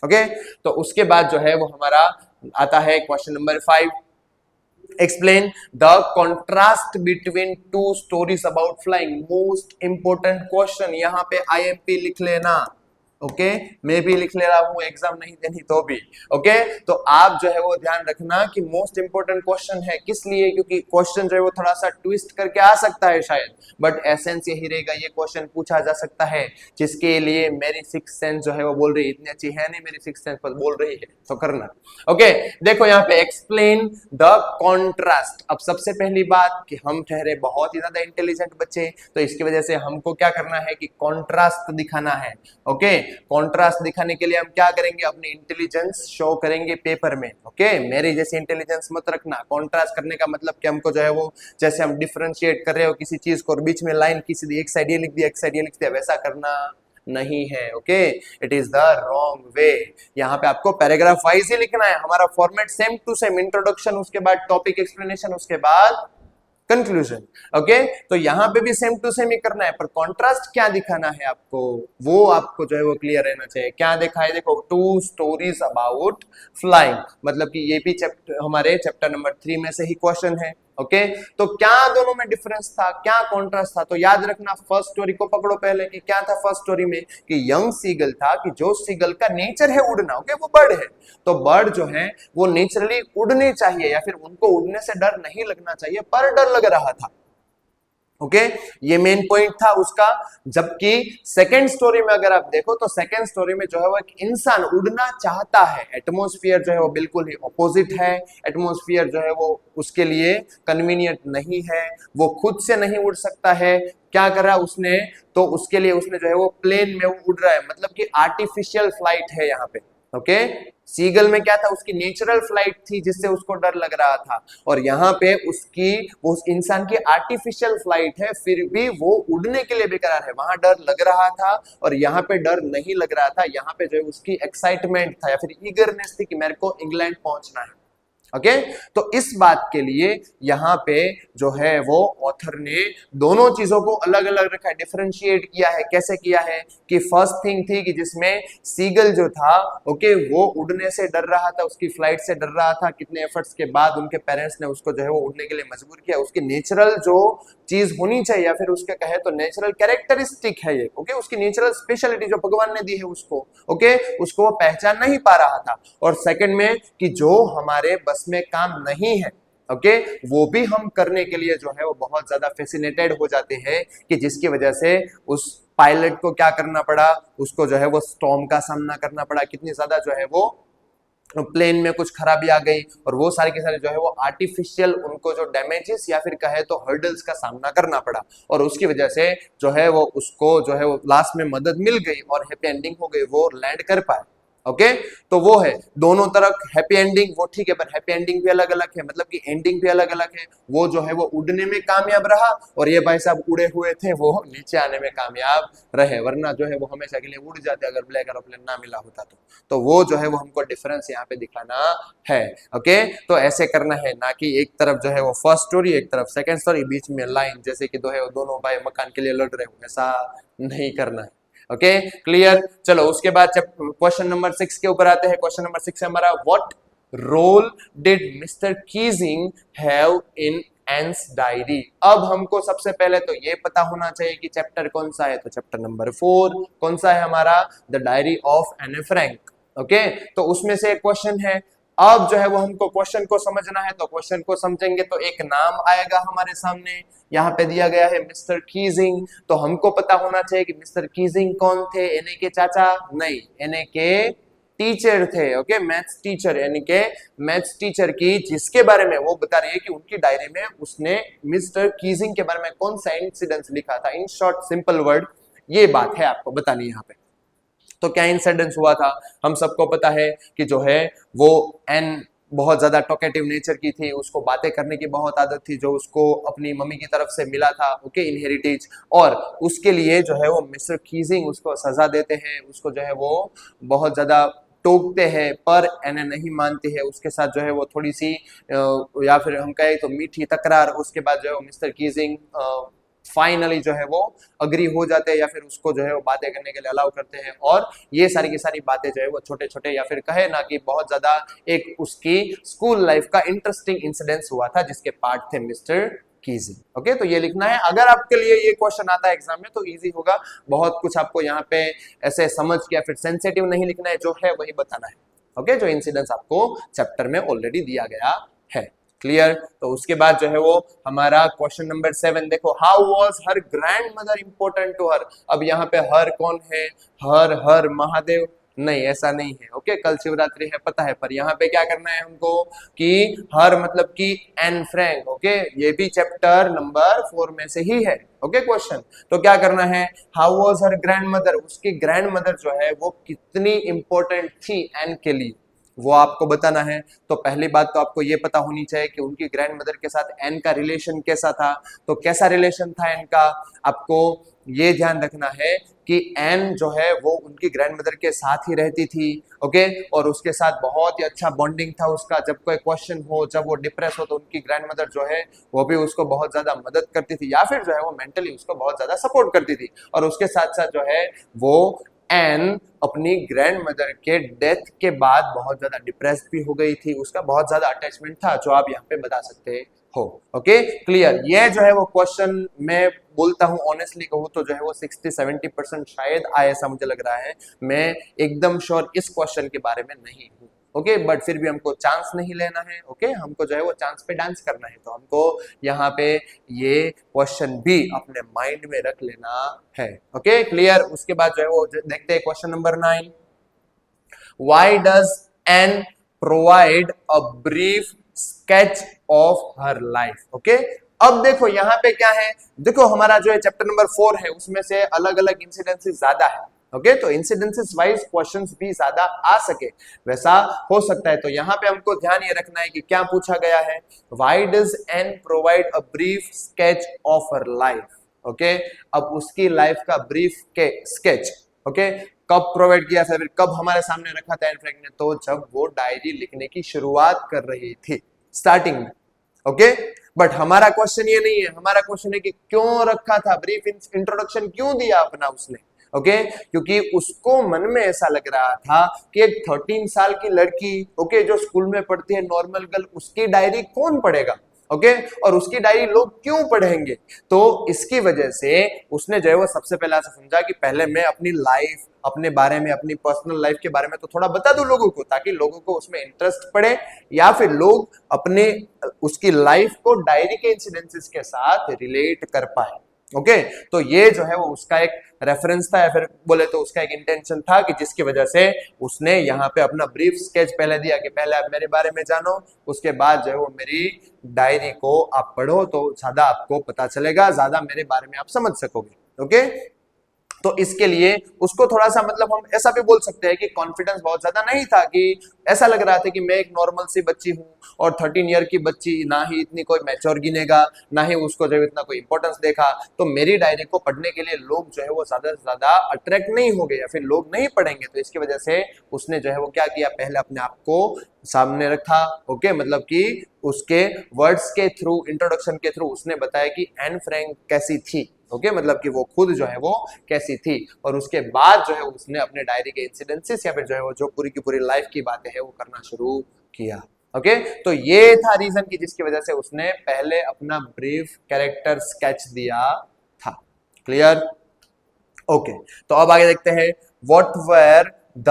ओके, तो उसके बाद जो है वो हमारा आता है question number 5, explain the contrast between two stories about flying। most important question, यहां पे IMP लिख लेना। ओके, मैं भी लिख ले रहा हूं, एग्जाम नहीं देनी तो भी। ओके, तो आप जो है वो ध्यान रखना कि मोस्ट इंपोर्टेंट क्वेश्चन है। किस लिए? क्योंकि क्वेश्चन जो है वो थोड़ा सा ट्विस्ट करके आ सकता है शायद, बट एसेंस यही रहेगा, ये क्वेश्चन पूछा जा सकता है, जिसके लिए मेरी सिक्स सेंस जो है वो बोल रही है, इतनी अच्छी है नहीं मेरी सिक्स सेंस पर बोल रही है, तो करना। ओके, देखो यहाँ पे एक्सप्लेन द कॉन्ट्रास्ट। अब सबसे पहली बात कि हम ठहरे बहुत ही ज्यादा इंटेलिजेंट बच्चे, तो इसकी वजह से हमको क्या करना है कि कॉन्ट्रास्ट दिखाना है। ओके, कॉन्ट्रास्ट दिखाने के लिए हम क्या करेंगे, अपनी इंटेलिजेंस शो करेंगे पेपर में। ओके, मेरी जैसी इंटेलिजेंस मत रखना। कॉन्ट्रास्ट करने का मतलब कि हमको जो है वो जैसे हम डिफरेंशिएट कर रहे हो किसी चीज को और बीच में लाइन किसी एक साइड ये लिख दिया एक साइड ये लिख दिया, वैसा करना नहीं है। Okay, it is the wrong way. यहाँ पे आपको पैराग्राफ वाइज ही लिखना है, हमारा format same to same, introduction, उसके बाद टॉपिक एक्सप्लेनेशन, उसके बाद कंक्लूजन। ओके, तो यहां पे भी सेम टू सेम ही करना है, पर कॉन्ट्रास्ट क्या दिखाना है आपको, वो आपको जो है वो क्लियर रहना चाहिए। क्या देखा है, देखो, टू स्टोरीज अबाउट फ्लाइंग, मतलब कि ये भी हमारे चैप्टर नंबर 3 में से ही क्वेश्चन है। ओके, तो क्या दोनों में डिफरेंस था, क्या कॉन्ट्रास्ट था, तो याद रखना फर्स्ट स्टोरी को पकड़ो पहले कि क्या था फर्स्ट स्टोरी में, कि यंग सीगल था, कि जो सीगल का नेचर है उड़ना। ओके, वो बर्ड है, तो बर्ड जो है वो नेचुरली उड़ने चाहिए, या फिर उनको उड़ने से डर नहीं लगना चाहिए, पर डर लग रहा था। ओके, ये मेन पॉइंट था उसका। जबकि सेकेंड स्टोरी में अगर आप देखो तो सेकेंड स्टोरी में जो है वो एक इंसान उड़ना चाहता है, एटमॉस्फेयर जो है वो बिल्कुल ही ऑपोजिट है, एटमॉस्फेयर जो है वो उसके लिए कन्वीनियंट नहीं है, वो खुद से नहीं उड़ सकता है। क्या कर रहा है उसने, तो उसके लिए उसने जो है वो प्लेन में उड़ रहा है, मतलब कि आर्टिफिशियल फ्लाइट है यहाँ पे। ओके, सीगल में क्या था, उसकी नेचुरल फ्लाइट थी जिससे उसको डर लग रहा था, और यहाँ पे वो उस इंसान की आर्टिफिशियल फ्लाइट है, फिर भी वो उड़ने के लिए बेकरार है। वहां डर लग रहा था और यहाँ पे डर नहीं लग रहा था, यहाँ पे जो है उसकी एक्साइटमेंट था या फिर ईगरनेस थी कि मेरे को इंग्लैंड पहुंचना है। ओके, तो इस बात के लिए यहाँ पे जो है वो ऑथर ने दोनों चीजों को अलग अलग रखा है, डिफरेंशिएट किया है। कैसे किया है कि फर्स्ट थिंग थी कि जिसमें सीगल जो था, ओके, वो उड़ने से डर रहा था, उसकी फ्लाइट से डर रहा था, कितने एफर्ट्स के बाद उनके पेरेंट्स ने उसको जो है वो उड़ने के लिए मजबूर किया। उसकी नेचुरल जो चीज होनी चाहिए या फिर उसके कहे तो नेचुरल कैरेक्टरिस्टिक है ये, ओके, उसकी नेचुरल स्पेशलिटी जो भगवान ने दी है उसको, ओके, उसको वो पहचान नहीं पा रहा था। और सेकंड में कि जो हमारे बस में काम नहीं है, ओके, वो भी हम करने के लिए जो है वो बहुत ज्यादा फैसिनेटेड हो जाते हैं, कि जिसकी वजह से उस पायलट को क्या करना पड़ा, उसको जो है वो स्टॉर्म का सामना करना पड़ा, कितनी ज्यादा जो है वो प्लेन में कुछ खराबी आ गई, और वो सारे के सारे जो है वो आर्टिफिशियल उनको जो डैमेजेस या फिर कहे तो हर्डल्स का सामना करना पड़ा, और उसकी वजह से जो है वो उसको जो है वो लास्ट में मदद मिल गई और हैप्पी एंडिंग हो गई, वो लैंड कर पाए। ओके तो वो है दोनों तरफ हैप्पी एंडिंग, वो ठीक है, पर हैप्पी एंडिंग भी अलग अलग है, मतलब कि एंडिंग भी अलग अलग है। वो जो है वो उड़ने में कामयाब रहा और ये भाई साहब उड़े हुए थे वो नीचे आने में कामयाब रहे, वरना जो है वो हमेशा के लिए उड़ जाते अगर ब्लैक एरोप्लेन ना मिला होता तो वो जो है वो हमको डिफरेंस यहाँ पे दिखाना है। ओके तो ऐसे करना है, ना कि एक तरफ जो है वो फर्स्ट स्टोरी एक तरफ सेकंड स्टोरी, बीच में लाइन जैसे कि जो है वो दोनों भाई मकान के लिए लड़ रहे हो, ऐसा नहीं करना है। Okay clear. चलो उसके बाद क्वेश्चन नंबर 6 के ऊपर आते हैं। क्वेश्चन नंबर 6 है हमारा, what role did mister Keesing have in Anne's diary. अब हमको सबसे पहले तो ये पता होना चाहिए कि चैप्टर कौन सा है, तो चैप्टर नंबर 4 कौन सा है हमारा, द डायरी ऑफ एने फ्रैंक। ओके तो उसमें से एक क्वेश्चन है। अब जो है वो हमको क्वेश्चन को समझना है, तो क्वेश्चन को समझेंगे तो एक नाम आएगा हमारे सामने, यहाँ पे दिया गया है मिस्टर कीजिंग, तो हमको पता होना चाहिए कि मिस्टर कीजिंग कौन थे, एने के चाचा नहीं, एने के टीचर थे। ओके मैथ्स टीचर, यानी के मैथ्स टीचर की जिसके बारे में वो बता रही है कि उनकी डायरी में उसने मिस्टर कीजिंग के बारे में कौन सा इंसिडेंस लिखा था। इन शॉर्ट सिंपल वर्ड ये बात है आपको बतानी यहाँ पे। तो क्या इंसिडेंस हुआ था, हम सबको पता है कि जो है वो एन बहुत ज्यादा टॉकेटिव नेचर की थी, उसको बातें करने की बहुत आदत थी जो उसको अपनी मम्मी की तरफ से मिला था, ओके इनहेरिटेज, और उसके लिए जो है वो मिस्टर कीजिंग उसको सजा देते हैं, उसको जो है वो बहुत ज्यादा टोकते हैं, पर एने नहीं मानती है, उसके साथ जो है वो थोड़ी सी या फिर हम कहें तो मीठी तकरार, उसके बाद जो है वो मिस्टर कीजिंग फाइनली जो है वो अग्री हो जाते हैं या फिर उसको जो है वो बातें करने के लिए अलाउ करते हैं, और ये सारी की सारी बातें जो है वो छोटे छोटे या फिर कहे ना कि बहुत ज्यादा एक उसकी स्कूल लाइफ का इंटरेस्टिंग इंसिडेंस हुआ था जिसके पार्ट थे मिस्टर कीजिंग। ओके तो ये लिखना है। अगर आपके लिए ये क्वेश्चन आता है एग्जाम में तो इजी होगा, बहुत कुछ आपको यहाँ पे ऐसे समझ के या फिर सेंसिटिव नहीं लिखना है, जो है वही बताना है। ओके जो इंसिडेंस आपको चैप्टर में ऑलरेडी दिया गया है। क्लियर। तो उसके बाद जो है वो हमारा क्वेश्चन नंबर 7 देखो, how was her grand mother important to her. अब यहाँ पे हर कौन है, हर हर महादेव नहीं, ऐसा नहीं है। ओके कल शिवरात्रि है पता है, पर यहाँ पे क्या करना है हमको कि हर मतलब कि एन फ्रैंक। ओके ये भी चैप्टर नंबर 4 में से ही है। ओके क्वेश्चन तो क्या करना है, how was her grand mother, उसकी ग्रैंड मदर जो है वो कितनी इंपॉर्टेंट थी एन के लिए, वो आपको बताना है। तो पहली बात तो आपको ये पता होनी चाहिए कि उनकी ग्रैंड मदर के साथ एन का रिलेशन कैसा था। तो कैसा रिलेशन था एन का, आपको ये ध्यान रखना है कि एन जो है वो उनकी ग्रैंड मदर के साथ ही रहती थी। ओके और उसके साथ बहुत ही अच्छा बॉन्डिंग था उसका, जब कोई क्वेश्चन हो, जब वो डिप्रेस हो तो उनकी ग्रैंड मदर जो है वो भी उसको बहुत ज्यादा मदद करती थी, या फिर जो है वो मेंटली उसको बहुत ज्यादा सपोर्ट करती थी। और उसके साथ साथ जो है वो एन अपनी ग्रैंड मदर के डेथ के बाद बहुत ज्यादा डिप्रेस्ड भी हो गई थी, उसका बहुत ज्यादा अटैचमेंट था, जो आप यहाँ पे बता सकते हो। Okay clear. ये जो है वो क्वेश्चन मैं बोलता हूँ ऑनेस्टली कहूँ तो जो है वो 60-70% शायद आए, ऐसा मुझे लग रहा है। मैं एकदम श्योर इस क्वेश्चन के बारे में नहीं हूँ। ओके बट फिर भी हमको चांस नहीं लेना है। ओके हमको जो है वो चांस पे डांस करना है, तो हमको यहाँ पे ये क्वेश्चन भी अपने माइंड में रख लेना है। Okay clear. उसके बाद जो है वो देखते हैं question number 9, why does N provide a brief sketch of her life. Okay अब देखो यहाँ पे क्या है, देखो हमारा जो है चैप्टर नंबर 4 है उसमें से अलग अलग इंसिडेंसेस ज्यादा है। ओके तो इंसिडेंसेस वाइज क्वेश्चंस भी ज्यादा आ सके वैसा हो सकता है। तो यहाँ पे हमको ध्यान ये रखना है कि क्या पूछा गया है, why does N provide a brief sketch of her life. Okay अब उसकी लाइफ का ब्रीफ के स्केच ओके कब प्रोवाइड किया था, फिर कब हमारे सामने रखा था एन फ्रैंक ने, तो जब वो डायरी लिखने की शुरुआत कर रही थी स्टार्टिंग में। ओके बट हमारा क्वेश्चन ये नहीं है, हमारा क्वेश्चन है कि क्यों रखा था, ब्रीफ इंट्रोडक्शन क्यों दिया अपना उसने। ओके क्योंकि उसको मन में ऐसा लग रहा था कि एक 13 साल की लड़की ओके जो स्कूल में पढ़ती है नॉर्मल गर्ल, उसकी डायरी कौन पढ़ेगा। ओके और उसकी डायरी लोग क्यों पढ़ेंगे, तो इसकी वजह से उसने जो है वो सबसे पहले ऐसा समझा कि पहले मैं अपनी लाइफ, अपने बारे में, अपनी पर्सनल लाइफ के बारे में तो थोड़ा बता दूं लोगों को, ताकि लोगों को उसमें इंटरेस्ट पड़े या फिर लोग अपने उसकी लाइफ को डायरी के इंसिडेंसेस के साथ रिलेट कर पाए। ओके तो ये जो है वो उसका एक रेफरेंस था या फिर बोले तो उसका एक इंटेंशन था कि जिसकी वजह से उसने यहाँ पे अपना ब्रीफ स्केच पहले दिया कि पहले आप मेरे बारे में जानो, उसके बाद जो है वो मेरी डायरी को आप पढ़ो तो ज्यादा आपको पता चलेगा, ज्यादा मेरे बारे में आप समझ सकोगे। ओके तो इसके लिए उसको थोड़ा सा मतलब हम ऐसा भी बोल सकते हैं कि कॉन्फिडेंस बहुत ज्यादा नहीं था, कि ऐसा लग रहा था कि मैं एक नॉर्मल सी बच्ची हूँ और 13 ईयर की बच्ची, ना ही इतनी कोई मैच्योर गिनेगा, ना ही उसको जो इतना कोई इंपॉर्टेंस देखा, तो मेरी डायरी को पढ़ने के लिए लोग जो है वो ज्यादा से ज्यादा अट्रैक्ट नहीं हो गए या फिर लोग नहीं पढ़ेंगे। तो इसकी वजह से उसने जो है वो क्या किया, पहले अपने आप को सामने रखा। ओके, मतलब कि उसके वर्ड्स के थ्रू, इंट्रोडक्शन के थ्रू उसने बताया कि एन फ्रैंक कैसी थी। ओके, मतलब कि वो खुद जो है वो कैसी थी, और उसके बाद जो है उसने अपने डायरी के इंसिडेंसेस या फिर जो है वो जो पूरी की पूरी लाइफ की बातें हैं वो करना शुरू किया। ओके, तो ये था रीजन की जिसकी वजह से उसने पहले अपना ब्रीफ कैरेक्टर स्केच दिया था। क्लियर? ओके, तो अब आगे देखते हैं, what were the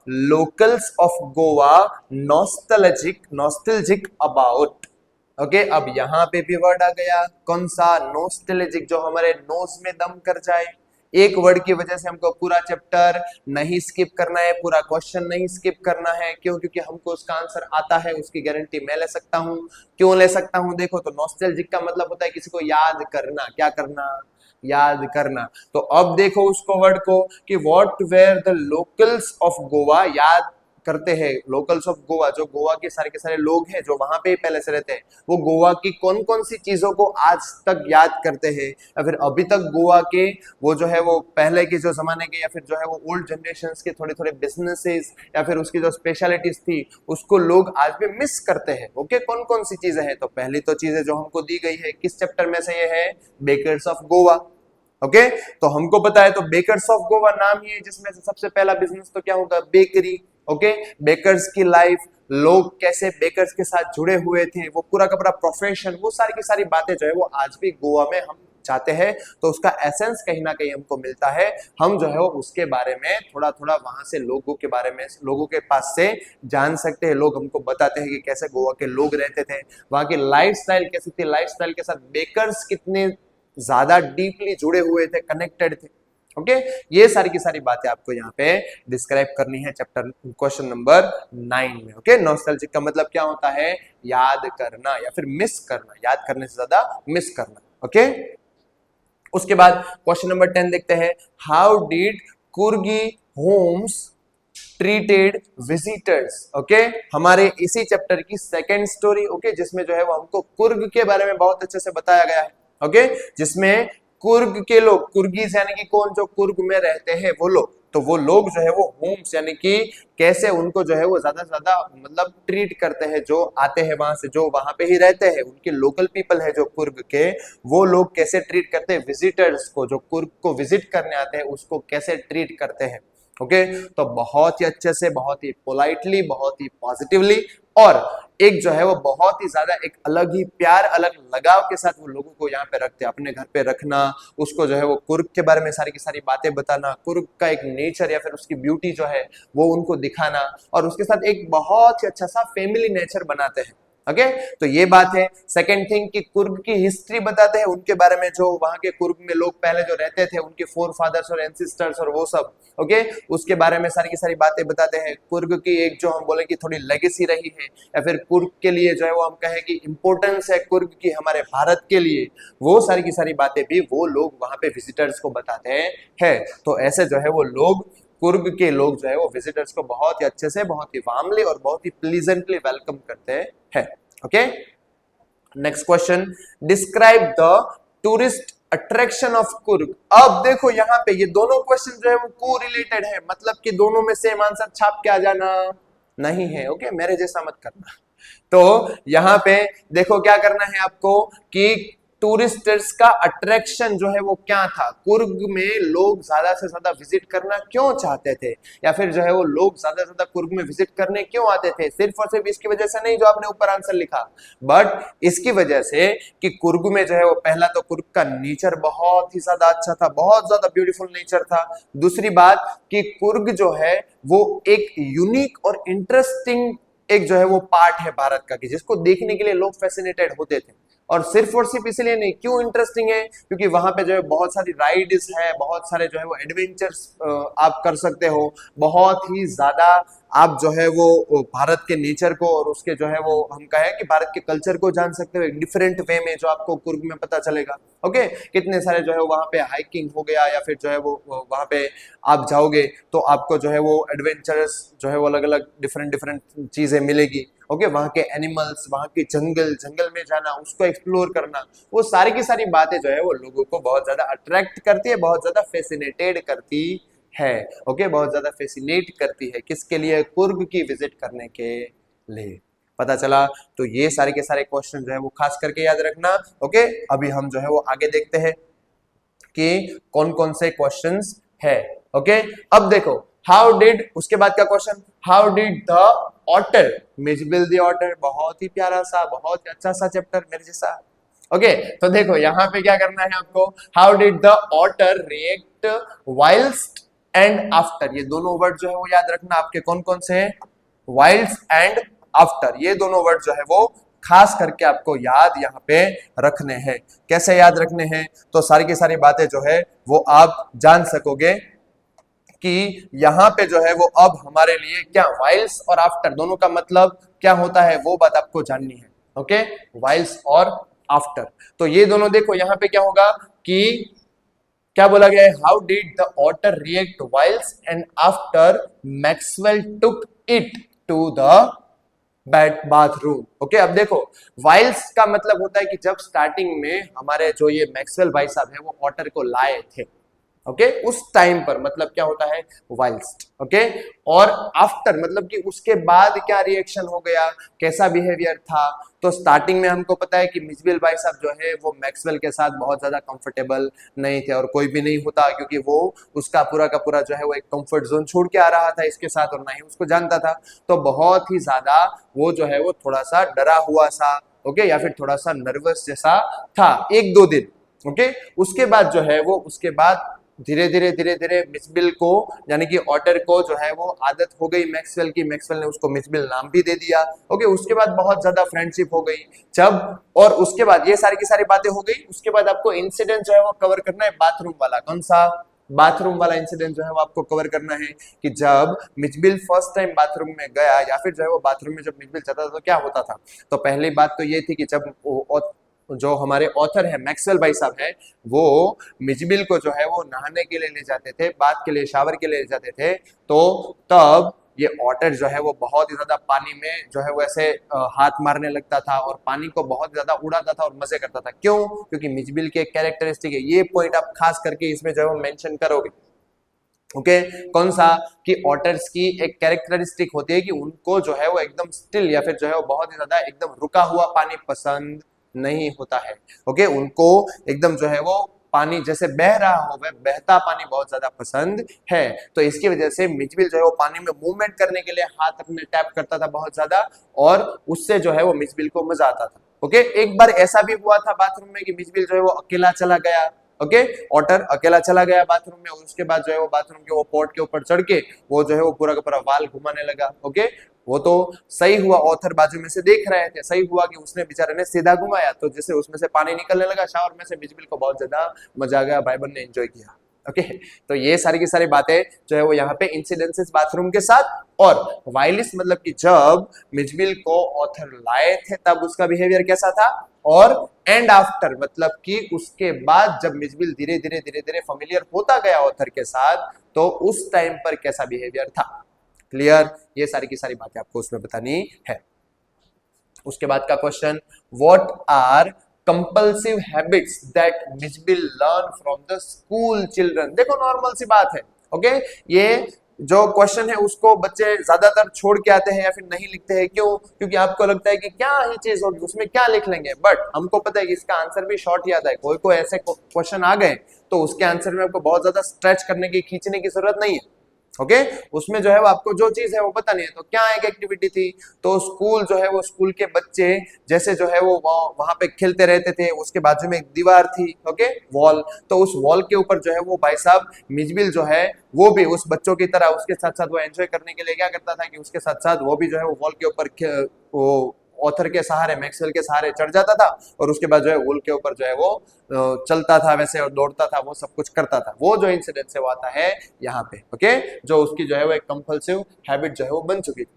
locals of Goa nostalgic about. Okay, अब यहां पे भी वर्ड आ गया, कौन सा? नॉस्टैल्जिक, जो हमारे नोज में दम कर जाए। एक वर्ड की वजह से हमको पूरा चैप्टर नहीं स्किप करना है, पूरा क्वेश्चन नहीं स्किप करना है। क्यों? क्योंकि हमको उसका आंसर आता है, उसकी गारंटी मैं ले सकता हूं। क्यों ले सकता हूं? देखो, तो नॉस्टैल्जिक का मतलब होता है किसी को याद करना। क्या करना? याद करना। तो अब देखो उसको वर्ड को कि what were the locals of Goa, याद करते हैं लोकल्स ऑफ गोवा, जो गोवा के सारे लोग हैं जो वहां पे पहले से रहते हैं, वो गोवा की कौन कौन सी चीजों को आज तक याद करते हैं, या फिर अभी तक गोवा के वो जो है वो पहले के जो जमाने के या फिर जो है वो ओल्ड जनरेशन के थोड़े थोड़े बिजनेसेस या फिर उसकी जो स्पेशलिटीज थी उसको लोग आज भी मिस करते हैं। ओके, कौन कौन सी चीजें हैं? तो पहली तो चीजें जो हमको दी गई है किस चैप्टर में से, ये है बेकर्स ऑफ गोवा। ओके, तो हमको पता है तो बेकर्स ऑफ गोवा नाम ही है जिसमें से सबसे पहला बिजनेस तो क्या होगा? बेकरी। ओके, बेकर्स की लाइफ, लोग कैसे बेकर्स के साथ जुड़े हुए थे, वो पूरा का पूरा प्रोफेशन, वो सारी की सारी बातें जो है वो आज भी गोवा में हम चाहते हैं, तो उसका एसेंस कहीं ना कहीं हमको मिलता है। हम जो है वो उसके बारे में थोड़ा थोड़ा वहां से लोगों के बारे में, लोगों के पास से जान सकते हैं। लोग हमको बताते हैं कि कैसे गोवा के लोग रहते थे, वहां की लाइफस्टाइल कैसी थी, लाइफस्टाइल के साथ बेकर्स कितने ज्यादा डीपली जुड़े हुए थे, कनेक्टेड थे। ओके, ये सारी की सारी बातें आपको यहाँ पे डिस्क्राइब करनी है चैप्टर क्वेश्चन नंबर 9 में। ओके, नॉस्टैल्जिक का मतलब क्या होता है? याद करना या फिर मिस करना, याद करने से ज्यादा मिस करना। ओके, उसके बाद क्वेश्चन नंबर 10 देखते हैं, how did Coorgi homes treated visitors. Okay, हमारे इसी चैप्टर की सेकेंड स्टोरी, ओके, जिसमें जो है वो हमको कुर्ग के बारे में बहुत अच्छे से बताया गया है। ओके, जिसमें कुर्ग के लोग, कुर्गीज यानी कि कौन, जो कुर्ग में रहते हैं वो लोग, तो वो लोग जो है वो होम्स यानी कि कैसे उनको जो है वो ज्यादा से ज्यादा मतलब ट्रीट करते हैं, जो आते हैं वहां से, जो वहां पे ही रहते हैं, उनके लोकल पीपल है जो कुर्ग के, वो लोग कैसे ट्रीट करते हैं विजिटर्स को, जो कुर्ग को विजिट करने आते हैं उसको कैसे ट्रीट करते हैं। ओके, तो बहुत ही अच्छे से, बहुत ही पोलाइटली, बहुत ही पॉजिटिवली, और एक जो है वो बहुत ही ज्यादा एक अलग ही प्यार, अलग लगाव के साथ वो लोगों को यहाँ पे रखते हैं, अपने घर पे रखना, उसको जो है वो कुर्ग के बारे में सारी की सारी बातें बताना, कुर्ग का एक नेचर या फिर उसकी ब्यूटी जो है वो उनको दिखाना, और उसके साथ एक बहुत ही अच्छा सा फैमिली नेचर बनाते हैं। ओके, तो ये बात है। सेकेंड थिंग कि कुर्ग की हिस्ट्री बताते हैं, उनके बारे में, जो वहां के कुर्ग में लोग पहले जो रहते थे, उनके फोर फादर्स और एंसिस्टर्स और वो सब। ओके, उसके बारे में सारी की सारी बातें बताते हैं। कुर्ग की एक जो हम बोले कि थोड़ी लेगेसी रही है, या फिर कुर्ग के लिए जो है वो हम कहें कि इंपॉर्टेंस है कुर्ग की हमारे भारत के लिए, वो सारी की सारी बातें भी वो लोग वहां पे विजिटर्स को बताते हैं। तो ऐसे जो है वो लोग, कुर्ग के लोग जो है वो विजिटर्स को बहुत ही अच्छे से, बहुत ही वार्मली और बहुत ही प्लीजेंटली वेलकम करते हैं। Okay, next question, describe the tourist attraction of Coorg. अब देखो यहाँ पे ये दोनों क्वेश्चन जो है वो को रिलेटेड है, मतलब कि दोनों में सेम आंसर छाप के आ जाना नहीं है। ओके, मेरे जैसा मत करना। तो यहाँ पे देखो क्या करना है आपको कि टूरिस्टर्स का अट्रैक्शन जो है वो क्या था, कुर्ग में लोग ज्यादा से ज्यादा विजिट करना क्यों चाहते थे, या फिर जो है वो लोग ज्यादा से ज्यादा कुर्ग में विजिट करने क्यों आते थे। सिर्फ और सिर्फ इसकी वजह से नहीं जो आपने ऊपर आंसर लिखा, बट इसकी वजह से कि कुर्ग में जो है वो, पहला तो कुर्ग का नेचर बहुत ही ज्यादा अच्छा था, बहुत ज्यादा ब्यूटीफुल नेचर था। दूसरी बात कि कुर्ग जो है वो एक यूनिक और इंटरेस्टिंग एक जो है वो पार्ट है भारत का, कि जिसको देखने के लिए लोग फैसिनेटेड होते थे। और सिर्फ इसलिए नहीं, क्यों इंटरेस्टिंग है, क्योंकि वहां पे जो है बहुत सारी राइड्स है, बहुत सारे जो है वो एडवेंचर्स आप कर सकते हो, बहुत ही ज्यादा आप जो है वो भारत के नेचर को और उसके जो है वो हम कहें कि भारत के कल्चर को जान सकते हो एक डिफरेंट वे में, जो आपको कुर्ग में पता चलेगा। ओके, कितने सारे जो है वहाँ पे हाइकिंग हो गया या फिर जो है वो वहाँ पे आप जाओगे तो आपको जो है वो एडवेंचरस जो है वो अलग अलग डिफरेंट डिफरेंट चीजें मिलेगी। ओके, वहाँ के एनिमल्स, वहाँ के जंगल, जंगल में जाना, उसको एक्सप्लोर करना, वो सारी की सारी बातें जो है वो लोगों को बहुत ज्यादा अट्रैक्ट करती है, बहुत ज्यादा फैसिनेटेड करती है। ओके, बहुत ज्यादा फैसिनेट करती है किसके लिए? कुर्ग की विजिट करने के लिए। पता चला? तो ये सारे के सारे क्वेश्चन जो है वो खास करके याद रखना। ओके, अभी हम जो है वो आगे देखते हैं कि कौन कौन से क्वेश्चंस है। ओके, अब देखो हाउ डिड, उसके बाद का question, how did the author Miss Beam the author. बहुत ही प्यारा सा, बहुत अच्छा सा चैप्टर मेरे जैसा। ओके, तो देखो यहाँ पे क्या करना है आपको, how did the author react whilst and after. ये दोनों वर्ड जो है वो याद रखना आपके कौन कौन से हैं, वाइल्स्ट एंड आफ्टर, ये दोनों वर्ड जो है वो खास करके आपको याद यहाँ पे रखने हैं। कैसे याद रखने हैं? तो सारी की सारी बातें जो है वो आप जान सकोगे कि यहाँ पे जो है वो अब हमारे लिए क्या वाइल्स और आफ्टर दोनों का मतलब क्या होता है, वो बात आपको जाननी है। ओके, वाइल्स और आफ्टर, तो ये दोनों देखो यहाँ पे क्या होगा कि क्या बोला गया है, how did the author react whiles and after Maxwell took it to the bathroom. Okay, अब देखो वाइल्स का मतलब होता है कि जब स्टार्टिंग में हमारे जो ये मैक्सवेल भाई साहब है वो ऑटर को लाए थे। ओके, उस टाइम पर मतलब क्या होता है, वाइल्स्ट। ओके, और आफ्टर मतलब कि उसके बाद क्या रिएक्शन हो गया, कैसा बिहेवियर था। तो स्टार्टिंग में हमको पता है कि मिसबिल भाई साहब जो है वो मैक्सवेल के साथ बहुत ज्यादा कंफर्टेबल नहीं थे, और कोई भी नहीं होता क्योंकि वो उसका पूरा का पूरा जो है वो एक कंफर्ट जोन छोड़ के आ रहा था इसके साथ, और ना ही उसको जानता था। तो बहुत ही ज्यादा वो जो है वो थोड़ा सा डरा हुआ सा, ओके, या फिर थोड़ा सा नर्वस जैसा था एक दो दिन। ओके, उसके बाद जो है वो उसके बाद धीरे धीरे मिसबिल को यानी कि ऑटर को जो है वो आदत हो गई मैक्सवेल की, मैक्सवेल ने उसको मिसबिल नाम भी दे दिया। ओके, उसके बाद बहुत ज्यादा फ्रेंडशिप हो गई जब, और उसके बाद ये सारी की सारी बातें हो गई। उसके बाद आपको इंसिडेंट जो है वो कवर करना है बाथरूम वाला। कौन सा? बाथरूम वाला इंसिडेंट जो है वो आपको कवर करना है कि जब मिसबिल फर्स्ट टाइम बाथरूम में गया, या फिर जो है वो बाथरूम में जब मिसबिल जाता था तो क्या होता था। तो पहली बात तो ये थी कि जब जो हमारे ऑथर है मैक्सवेल भाई साहब है, वो मिसबिल को जो है वो नहाने के लिए ले जाते थे, बाथ के लिए, शावर के लिए ले जाते थे। तो तब ये ऑटर जो है वो बहुत ही ज्यादा पानी में जो है वो ऐसे हाथ मारने लगता था और पानी को बहुत ज्यादा उड़ाता था और मजे करता था। क्यों? क्योंकि मिसबिल की एक कैरेक्टरिस्टिक है, ये पॉइंट आप खास करके इसमें जो है वो मेंशन करोगे। ओके, कौन सा? कि ऑटर्स की एक कैरेक्टरिस्टिक होती है कि उनको जो है वो एकदम स्टिल या फिर जो है वो बहुत ही ज्यादा एकदम रुका हुआ पानी पसंद नहीं होता है। ओके, उनको एकदम जो है वो पानी जैसे बह रहा हो, वह बहता पानी बहुत ज्यादा पसंद है। तो इसकी वजह से मिसबिल जो है वो पानी में मूवमेंट करने के लिए हाथ अपने टैप करता था बहुत ज्यादा, और उससे जो है वो मिसबिल को मजा आता था। ओके, एक बार ऐसा भी हुआ था बाथरूम में कि मिसबिल जो है वो अकेला चला गया। ओके, ऑटर अकेला चला गया बाथरूम में, और उसके बाद जो है वो बाथरूम के वो पॉट के ऊपर चढ़ के वो जो है वो पूरा का पूरा वाल घुमाने लगा। ओके, वो तो सही हुआ, ऑथर बाजू में से देख रहे थे, सही हुआ कि उसने बेचारे ने सीधा घुमाया, तो जैसे उसमें से पानी निकलने लगा शावर में से, मिसबिल को बहुत ज्यादा मजा आ गया, भाई बहन ने एंजॉय किया। ओके, तो ये सारी की सारी बातें जो है वो यहाँ पे इंसिडेंसेस बाथरूम के साथ। और वायलिस मतलब कि जब मिसबिल को ऑथर लाए थे तब उसका बिहेवियर कैसा था, और एंड आफ्टर मतलब कि उसके बाद जब मिसबिल धीरे धीरे फेमिलियर होता गया ऑथर के साथ, तो उस टाइम पर कैसा बिहेवियर था। क्लियर? ये सारी की सारी बातें आपको उसमें बतानी है। उसके बाद का question, what are compulsive habits that Miss Beam learn from the school children. देखो नॉर्मल सी बात है। ओके, ये जो क्वेश्चन है उसको बच्चे ज्यादातर छोड़ के आते हैं या फिर नहीं लिखते हैं। क्यों? क्योंकि आपको लगता है कि क्या ही चीज होगी, उसमें क्या लिख लेंगे, बट हमको पता है कि इसका आंसर भी शॉर्ट ही आता है। कोई कोई ऐसे क्वेश्चन आ गए तो उसके आंसर में आपको बहुत ज्यादा स्ट्रेच करने की, खींचने की जरूरत नहीं है। ओके, उसमें जो है वो आपको जो चीज है वो पता नहीं है। तो क्या एक एक्टिविटी थी, तो स्कूल जो है वो स्कूल के बच्चे जैसे जो है वो वहां पे खेलते रहते थे, उसके बाजू में एक दीवार थी, ओके, वॉल। तो उस वॉल के ऊपर जो है वो भाई साहब मिसबिल जो है वो भी उस बच्चों की तरह उसके साथ साथ वो एंजॉय करने के लिए क्या करता था कि उसके साथ साथ वो भी जो है वो वॉल के ऊपर वो ऑथर के सहारे, मैक्सवेल के सहारे चढ़ जाता था और उसके बाद जो है वुल के ऊपर जो है वो चलता था वैसे और दौड़ता था, वो सब कुछ करता था। वो जो इंसिडेंस है वो आता है यहाँ पे। ओके, जो उसकी जो है वो एक कंपल्सिव हैबिट जो है वो बन चुकी थी।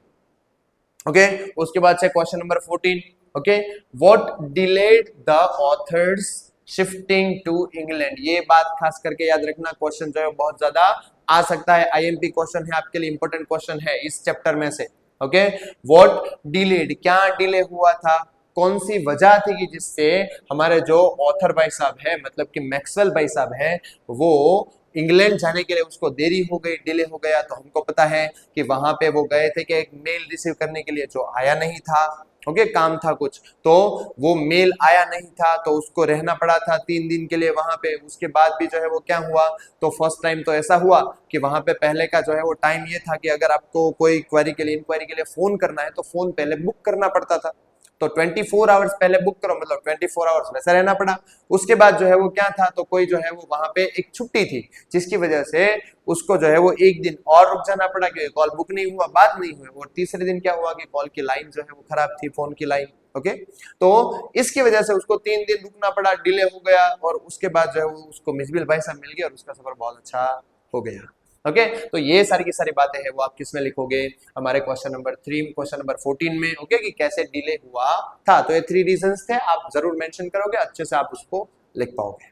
ओके, उसके बाद से question number 14। Okay, what delayed the author's shifting to England. ये बात खास करके याद रखना, क्वेश्चन जो है बहुत ज्यादा आ सकता है, आईएमपी क्वेश्चन है आपके लिए, इंपॉर्टेंट क्वेश्चन है इस चैप्टर में से। ओके, व्हाट डिलेड, क्या डिले हुआ था, कौन सी वजह थी कि जिससे हमारे जो ऑथर भाई साहब है, मतलब कि मैक्सवेल भाई साहब है, वो इंग्लैंड जाने के लिए उसको देरी हो गई, डिले हो गया। तो हमको पता है कि वहां पे वो गए थे कि एक मेल रिसीव करने के लिए जो आया नहीं था। ओके, काम था कुछ, तो वो मेल आया नहीं था तो उसको रहना पड़ा था 3 दिन के लिए वहां पे। उसके बाद भी जो है वो क्या हुआ, तो फर्स्ट टाइम तो ऐसा हुआ कि वहां पे पहले का जो है वो टाइम ये था कि अगर आपको कोई क्वेरी के लिए, इंक्वायरी के लिए फोन करना है तो फोन पहले बुक करना पड़ता था। तो 24 आवर्स पहले बुक करो, मतलब 24 आवर्स वैसे रहना पड़ा। उसके बाद जो है वो क्या था, तो कोई जो है वो वहां पे एक छुट्टी थी जिसकी वजह से उसको जो है वो एक दिन और रुक जाना पड़ा, क्योंकि कॉल बुक नहीं हुआ, बात नहीं हुई। और तीसरे दिन क्या हुआ कि कॉल की लाइन जो है वो खराब थी, फोन की लाइन। ओके, तो इसकी वजह से उसको 3 दिन रुकना पड़ा, डिले हो गया। और उसके बाद जो है वो उसको मिसबिल भाई साहब मिल गया और उसका सफर बहुत अच्छा हो गया। ओके, तो ये सारी की सारी बातें हैं वो आप किसमें लिखोगे, हमारे क्वेश्चन नंबर 3, क्वेश्चन नंबर 14 में। ओके, कि कैसे डिले हुआ था। तो ये 3 रीजंस थे, आप जरूर मेंशन करोगे, अच्छे से आप उसको लिख पाओगे।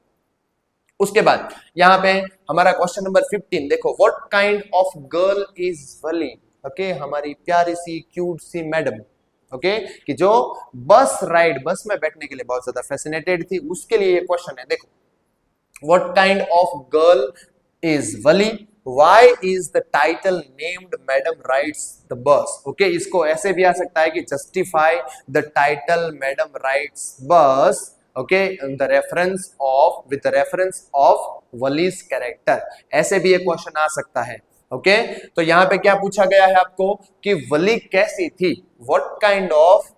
उसके बाद यहाँ पे हमारा क्वेश्चन नंबर 15 देखो, what kind of girl is Wali. Okay, हमारी प्यारी सी क्यूट सी मैडम, ओके, कि जो बस राइड, बस में बैठने के लिए बहुत ज्यादा फैसिनेटेड थी, उसके लिए ये क्वेश्चन है। देखो, what kind of girl is Valli, why is the title named madam rides the bus. Okay, इसको ऐसे भी आ सकता है कि justify the title madam rides bus, okay, the reference of, with reference of Valli's character, ऐसे भी एक क्वेश्चन आ सकता है। ओके, तो यहां पे क्या पूछा गया है आपको कि वली कैसी थी, what kind of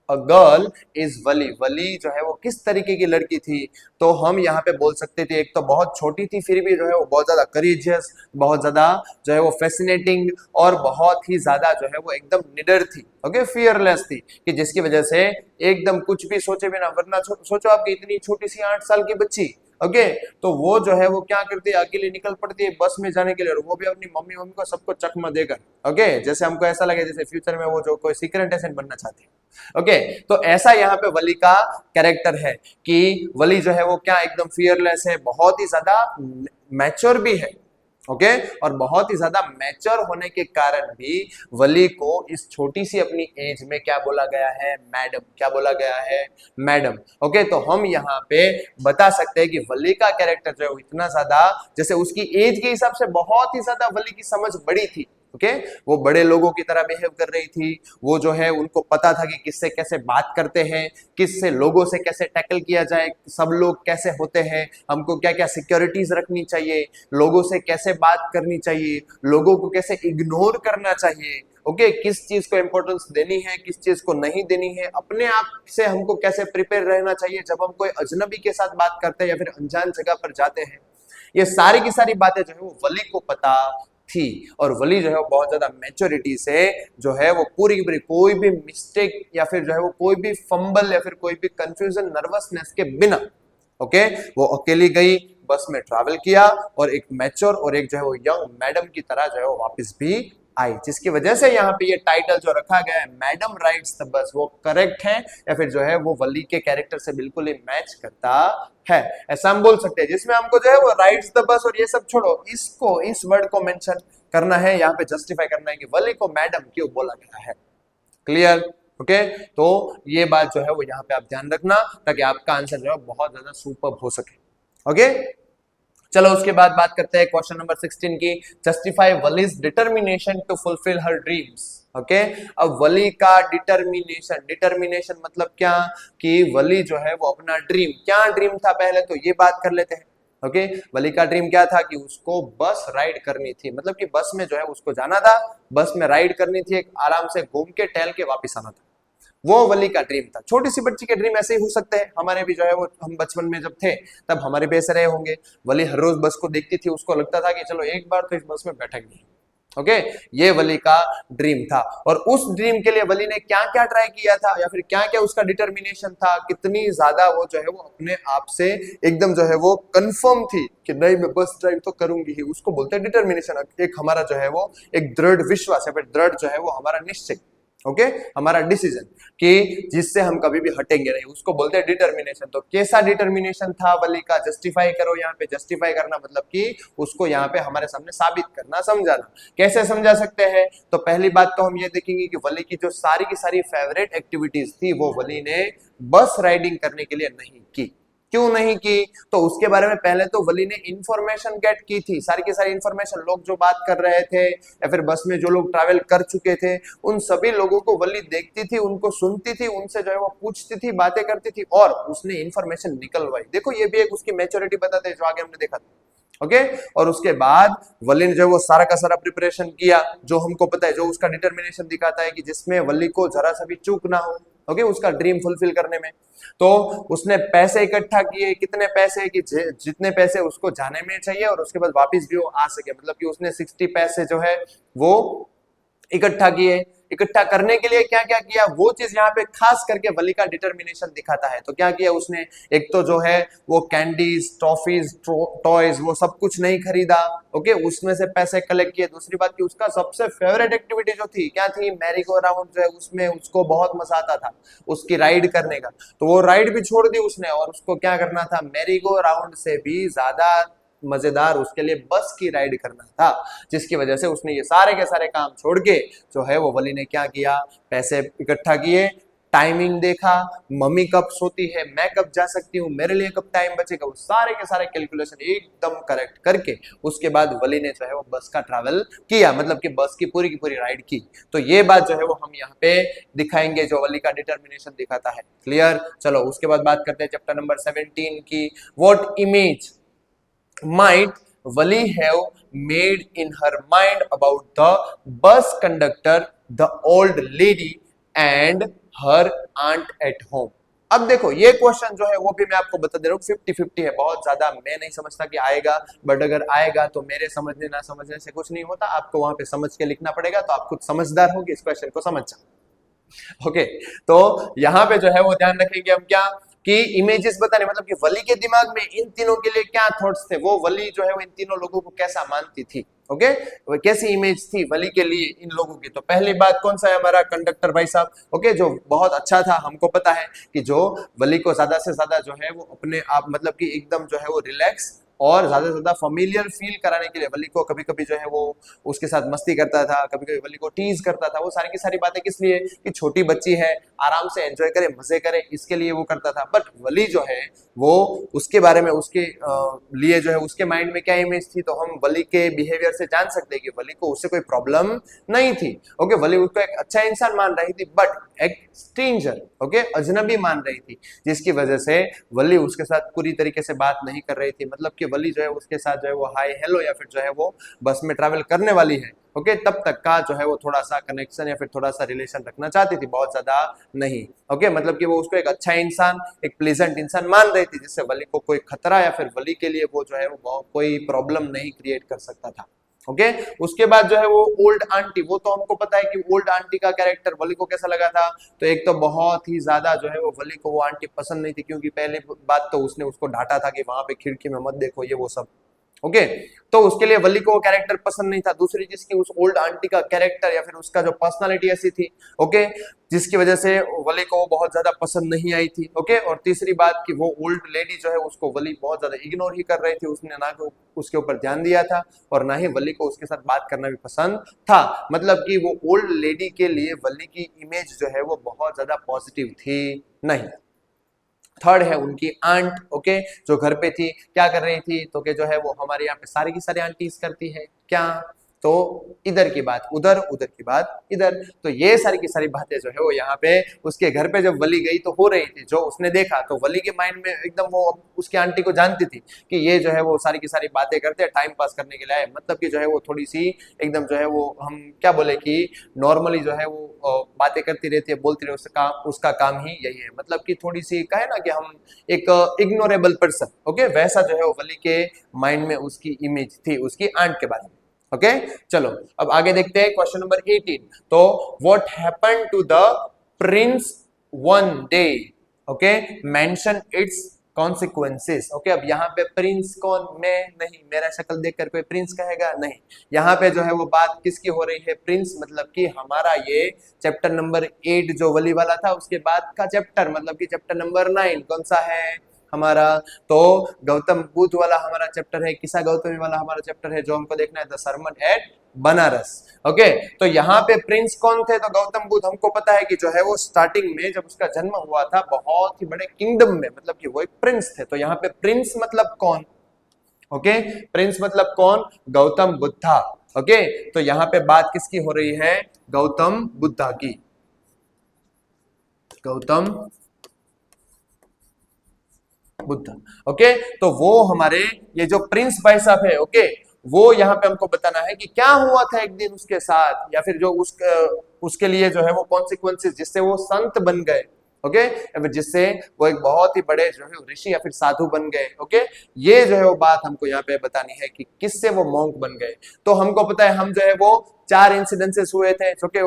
a girl is Valli, Valli जो है वो किस तरीके की लड़की थी। तो हम यहाँ पे बोल सकते थे, एक तो बहुत छोटी थी फिर भी जो है वो बहुत ज्यादा करेजियस, बहुत ज्यादा जो है वो फैसिनेटिंग, और बहुत ही ज्यादा जो है वो एकदम निडर थी। ओके, फियरलेस थी, कि जिसकी वजह से एकदम कुछ भी सोचे बिना, वरना सोचो आपकी इतनी छोटी सी 8 साल की बच्ची, ओके, तो वो जो है वो क्या करती है, अकेले निकल पड़ती है बस में जाने के लिए, और वो भी अपनी मम्मी को सबको चकमा देकर। ओके, जैसे हमको ऐसा लगे जैसे फ्यूचर में वो जो कोई सीक्रेट एजेंट बनना चाहती है। ओके, तो ऐसा यहाँ पे वली का कैरेक्टर है कि वली जो है वो क्या एकदम फियरलेस है, बहुत ही ज्यादा मैच्योर भी है। ओके, और बहुत ही ज्यादा मैच्योर होने के कारण भी वली को इस छोटी सी अपनी एज में क्या बोला गया है, मैडम, क्या बोला गया है, मैडम। ओके, तो हम यहाँ पे बता सकते हैं कि वली का कैरेक्टर जो है वो इतना ज्यादा, जैसे उसकी एज के हिसाब से बहुत ही ज्यादा वली की समझ बड़ी थी। ओके, वो बड़े लोगों की तरह बिहेव कर रही थी, वो जो है उनको पता था कि किससे कैसे बात करते हैं, किससे लोगों से कैसे टैकल किया जाए, सब लोग कैसे होते हैं, हमको क्या क्या सिक्योरिटीज रखनी चाहिए, लोगों से कैसे बात करनी चाहिए, लोगों को कैसे इग्नोर करना चाहिए। ओके, किस चीज को इंपॉर्टेंस देनी है, किस चीज को नहीं देनी है, अपने आप से हमको कैसे प्रिपेयर रहना चाहिए जब हम कोई अजनबी के साथ बात करते हैं या फिर अनजान जगह पर जाते हैं। ये सारी की सारी बातें जो है वो वली को पता थी, और वली जो है वो बहुत ज्यादा मैच्योरिटी से जो है वो पूरी की पूरी कोई भी मिस्टेक या फिर जो है वो कोई भी फंबल या फिर कोई भी कंफ्यूजन, नर्वसनेस के बिना, ओके, वो अकेली गई, बस में ट्रैवल किया, और एक मैच्योर और एक जो है वो यंग मैडम की तरह जो है वो वापस भी आई, जिसकी वजह से यहाँ पे ये टाइटल जो रखा गया है मैडम राइड्स द बस, वो करेक्ट है या फिर जो है वो वली के कैरेक्टर से बिल्कुल ही मैच करता है, ऐसा हम बोल सकते हैं। जिसमें हमको जो है वो राइड्स द बस और ये सब छोड़ो, इसको, इस वर्ड को मेंशन करना है, यहाँ पे जस्टिफाई करना है कि वली को मैडम क्यों बोला गया है। क्लियर? ओके, तो ये बात जो है वो यहाँ पे आप ध्यान रखना, ताकि आपका आंसर जो है बहुत ज्यादा सुपर्ब हो सके। ओके, चलो उसके बाद बात करते हैं क्वेश्चन नंबर 16 की, justify Valli's determination to fulfil her dreams. Okay, अब वली का डिटर्मिनेशन, डिटर्मिनेशन मतलब क्या, कि वली जो है वो अपना ड्रीम, क्या ड्रीम था पहले तो ये बात कर लेते हैं। ओके, वली का ड्रीम क्या था कि उसको बस राइड करनी थी, मतलब कि बस में जो है उसको जाना था, बस में राइड करनी थी, एक आराम से घूम के टहल के वापस आना था, वो वली का ड्रीम था। छोटी सी बच्ची के ड्रीम ऐसे ही हो सकते हैं, हमारे भी जो है वो, हम बचपन में जब थे तब हमारे भी ऐसे रहे होंगे। वली हर रोज बस को देखती थी, उसको लगता था कि चलो एक बार तो इस बस में बैठेंगे। ओके ये वली का ड्रीम था। और उस ड्रीम के लिए वली ने क्या क्या ट्राई किया था या फिर क्या क्या उसका डिटर्मिनेशन था, कितनी ज्यादा वो जो है वो अपने आप से एकदम जो है वो कंफर्म थी कि नहीं मैं बस ड्राइव तो करूंगी ही, उसको बोलते हैं डिटर्मिनेशन। एक हमारा जो है वो एक दृढ़ विश्वास या फिर दृढ़ जो है वो हमारा निश्चय, ओके हमारा डिसीजन कि जिससे हम कभी भी हटेंगे नहीं, उसको बोलते हैं डिटर्मिनेशन। तो कैसा डिटर्मिनेशन था वली का, जस्टिफाई करो। यहाँ पे जस्टिफाई करना मतलब कि उसको यहाँ पे हमारे सामने साबित करना, समझाना। कैसे समझा सकते हैं? तो पहली बात तो हम ये देखेंगे कि वली की जो सारी की सारी फेवरेट एक्टिविटीज थी वो वली ने बस राइडिंग करने के लिए नहीं की। क्यों नहीं की? तो उसके बारे में पहले तो वली ने इंफॉर्मेशन गेट की थी, सारी की सारी इंफॉर्मेशन, लोग जो बात कर रहे थे या फिर बस में जो लोग ट्रैवल कर चुके थे उन सभी लोगों को वली देखती थी, उनको सुनती थी, उनसे जो है वो पूछती थी, बातें करती थी और उसने इंफॉर्मेशन निकलवाई। देखो ये भी एक उसकी मैच्योरिटी बताते हैं जो आगे हमने देखा था। ओके और उसके बाद वली ने जो वो सारा का सारा प्रिपरेशन किया, जो हमको पता है, जो उसका डिटर्मिनेशन दिखाता है कि जिसमें वली को जरा सा भी चूक ना हो, ओके उसका ड्रीम फुलफिल करने में। तो उसने पैसे इकट्ठा किए, कितने पैसे कि जितने पैसे उसको जाने में चाहिए और उसके बाद वापस भी वो आ सके, मतलब कि उसने 60 पैसे जो है वो इकट्ठा किए। इकट्ठा करने के लिए क्या क्या किया, वो चीज यहाँ पे खास करके वली का डिटर्मिनेशन दिखाता है। तो क्या किया उसने, एक तो जो है वो कैंडीज, टॉफीज, टॉयज वो सब कुछ नहीं खरीदा, ओके उसमें से पैसे कलेक्ट किए। दूसरी बात कि उसका सबसे फेवरेट एक्टिविटी जो थी क्या थी, मैरी गो राउंड जो है उसमें उसको बहुत मजा आता था उसकी राइड करने का। तो वो राइड भी छोड़ दी उसने और उसको क्या करना था, मैरी गो राउंड से भी ज्यादा मजेदार उसके लिए बस की राइड करना था, जिसकी वजह से उसने ये सारे के सारे काम छोड़ के जो है वो वली ने क्या किया, पैसे इकट्ठा किए, टाइमिंग देखा, मम्मी कब सोती है, मैं कब जा सकती हूँ, मेरे लिए कब टाइम बचेगा, वो सारे के सारे कैलकुलेशन एकदम करेक्ट करके उसके बाद वली ने जो है वो बस का ट्रैवल किया, मतलब कि बस की पूरी राइड की। तो ये बात जो है वो हम यहाँ पे दिखाएंगे जो वली का डिटर्मिनेशन दिखाता है। क्लियर? चलो उसके बाद बात करते हैं चैप्टर नंबर 17 की। What image might Wali have made in her mind about the bus conductor, the old lady and her aunt at home? अब देखो ये क्वेश्चन जो है वो भी मैं आपको बता दे रहा हूँ 50-50 है, बहुत ज्यादा मैं नहीं समझता कि आएगा, बट अगर आएगा तो मेरे समझने ना समझने से कुछ नहीं होता, आपको वहां पे समझ के लिखना पड़ेगा, तो आप खुद समझदार होंगे इस क्वेश्चन को समझ जाओ। ओके तो यहाँ पे जो है वो ध्यान रखेंगे हम क्या कि इमेजेस बताने, मतलब कि वली के दिमाग में इन तीनों के लिए क्या थॉट्स थे, वो वली जो है वो इन तीनों लोगों को कैसा मानती थी, ओके वो कैसी इमेज थी वली के लिए इन लोगों की। तो पहली बात कौन सा है, हमारा कंडक्टर भाई साहब, ओके जो बहुत अच्छा था। हमको पता है कि जो वली को ज्यादा से ज्यादा जो है वो अपने आप मतलब कि एकदम जो है वो रिलैक्स और ज्यादा से ज्यादा फैमिलियर फील कराने के लिए वली को कभी कभी जो है वो उसके साथ मस्ती करता था, कभी कभी वली को टीज करता था। वो सारी की सारी बातें किस लिए, कि छोटी बच्ची है, आराम से एंजॉय करे, मजे करे, इसके लिए वो करता था। बट वली जो है वो उसके बारे में उसके लिए जो है उसके माइंड में क्या इमेज थी, तो हम वली के बिहेवियर से जान सकते हैं कि वली को उससे कोई प्रॉब्लम नहीं थी। ओके वली उसको एक अच्छा इंसान मान रही थी, बट एक स्ट्रेंजर, ओके अजनबी मान रही थी, जिसकी वजह से वली उसके साथ पूरी तरीके से बात नहीं कर रही थी। मतलब कि वली जो है उसके साथ जो है वो हाय हेलो या फिर जो है वो बस में ट्रैवल करने वाली है, ओके तब तक का जो है वो थोड़ा सा कनेक्शन या फिर थोड़ा सा रिलेशन रखना चाहती थी, बहुत ज्यादा नहीं। ओके मतलब कि वो उसको एक अच्छा इंसान, एक प्लेजेंट इंसान मान रही थी, जिससे वली को कोई खतरा या फिर वली के लिए वो जो है वो कोई प्रॉब्लम नहीं क्रिएट कर सकता था। ओके उसके बाद जो है वो ओल्ड आंटी, वो तो हमको पता है कि ओल्ड आंटी का कैरेक्टर वली को कैसा लगा था। तो एक तो बहुत ही ज्यादा जो है वो वली को वो आंटी पसंद नहीं थी, क्योंकि पहली बात तो उसने उसको डांटा था कि वहां पे खिड़की में मत देखो, ये वो सब, ओके तो उसके लिए वली को वो कैरेक्टर पसंद नहीं था। दूसरी चीज की उस ओल्ड आंटी का कैरेक्टर या फिर उसका जो पर्सनालिटी ऐसी थी, ओके जिसकी वजह से वली को वो बहुत ज्यादा पसंद नहीं आई थी। ओके और तीसरी बात कि वो ओल्ड लेडी जो है उसको वली बहुत ज्यादा इग्नोर ही कर रही थी, उसने ना तो उसके ऊपर ध्यान दिया था और ना ही वली को उसके साथ बात करना भी पसंद था। मतलब कि वो ओल्ड लेडी के लिए वली की इमेज जो है वो बहुत ज्यादा पॉजिटिव थी नहीं। थर्ड है उनकी आंट, ओके जो घर पे थी, क्या कर रही थी, तो के जो है वो हमारे यहाँ पे सारी की सारी आंटीज करती है क्या, तो इधर की बात उधर, उधर की बात इधर। तो ये सारी की सारी बातें जो है वो यहाँ पे उसके घर पे जब वली गई तो हो रही थी, जो उसने देखा तो वली के माइंड में एकदम वो उसकी आंटी को जानती थी कि ये जो है वो सारी की सारी बातें करते हैं टाइम पास करने के लिए, मतलब कि जो है वो थोड़ी सी एकदम जो है वो हम क्या बोले कि नॉर्मली जो है वो बातें करती रहती है, बोलती रहती है, उसका काम ही यही है। मतलब कि थोड़ी सी कहे ना कि हम एक इग्नोरेबल पर्सन, ओके वैसा जो है वो वली के माइंड में उसकी इमेज थी उसकी आंट के बारे में। ओके चलो अब आगे देखते हैं क्वेश्चन नंबर 18। तो what happened to the prince one day, okay mention its consequences. Okay अब यहाँ पे प्रिंस कौन, मैं नहीं, मेरा शक्ल देखकर कोई प्रिंस कहेगा नहीं। यहाँ पे जो है वो बात किसकी हो रही है, प्रिंस मतलब कि हमारा ये चैप्टर नंबर 8 जो वली वाला था उसके बाद का चैप्टर, मतलब कि चैप्टर नंबर 9 कौन सा है हमारा, तो गौतम बुद्ध वाला हमारा चैप्टर है, किसा गौतमी वाला हमारा चैप्टर है जो हमको देखना है, the sermon at Benares. Okay तो यहाँ पे प्रिंस कौन थे, तो गौतम बुद्ध हमको पता है कि जो है वो स्टार्टिंग में जब उसका जन्म हुआ था बहुत ही बड़े किंगडम में, मतलब कि वो एक प्रिंस थे। तो यहाँ पे प्रिंस मतलब कौन, ओके प्रिंस मतलब कौन, गौतम बुद्धा। ओके तो यहाँ पे बात किसकी हो रही है, गौतम बुद्धा की, गौतम बुद्ध। ओके तो वो हमारे ये जो प्रिंस भाई साहब है, ओके वो यहाँ पे हमको बताना है कि क्या हुआ था एक दिन उसके साथ, या फिर जो उसके लिए जो है वो कॉन्सिक्वेंसेस जिससे वो संत बन गए, ओके जिससे वो एक बहुत ही बड़े जो है ऋषि या फिर साधु बन गए। ओके ये जो है वो बात हमको यहाँ पे बतानी है कि किससे वो मॉन्क बन गए। तो हमको पता है हम जो है वो 4 इंसिडेंसेस हुए थे, जो कि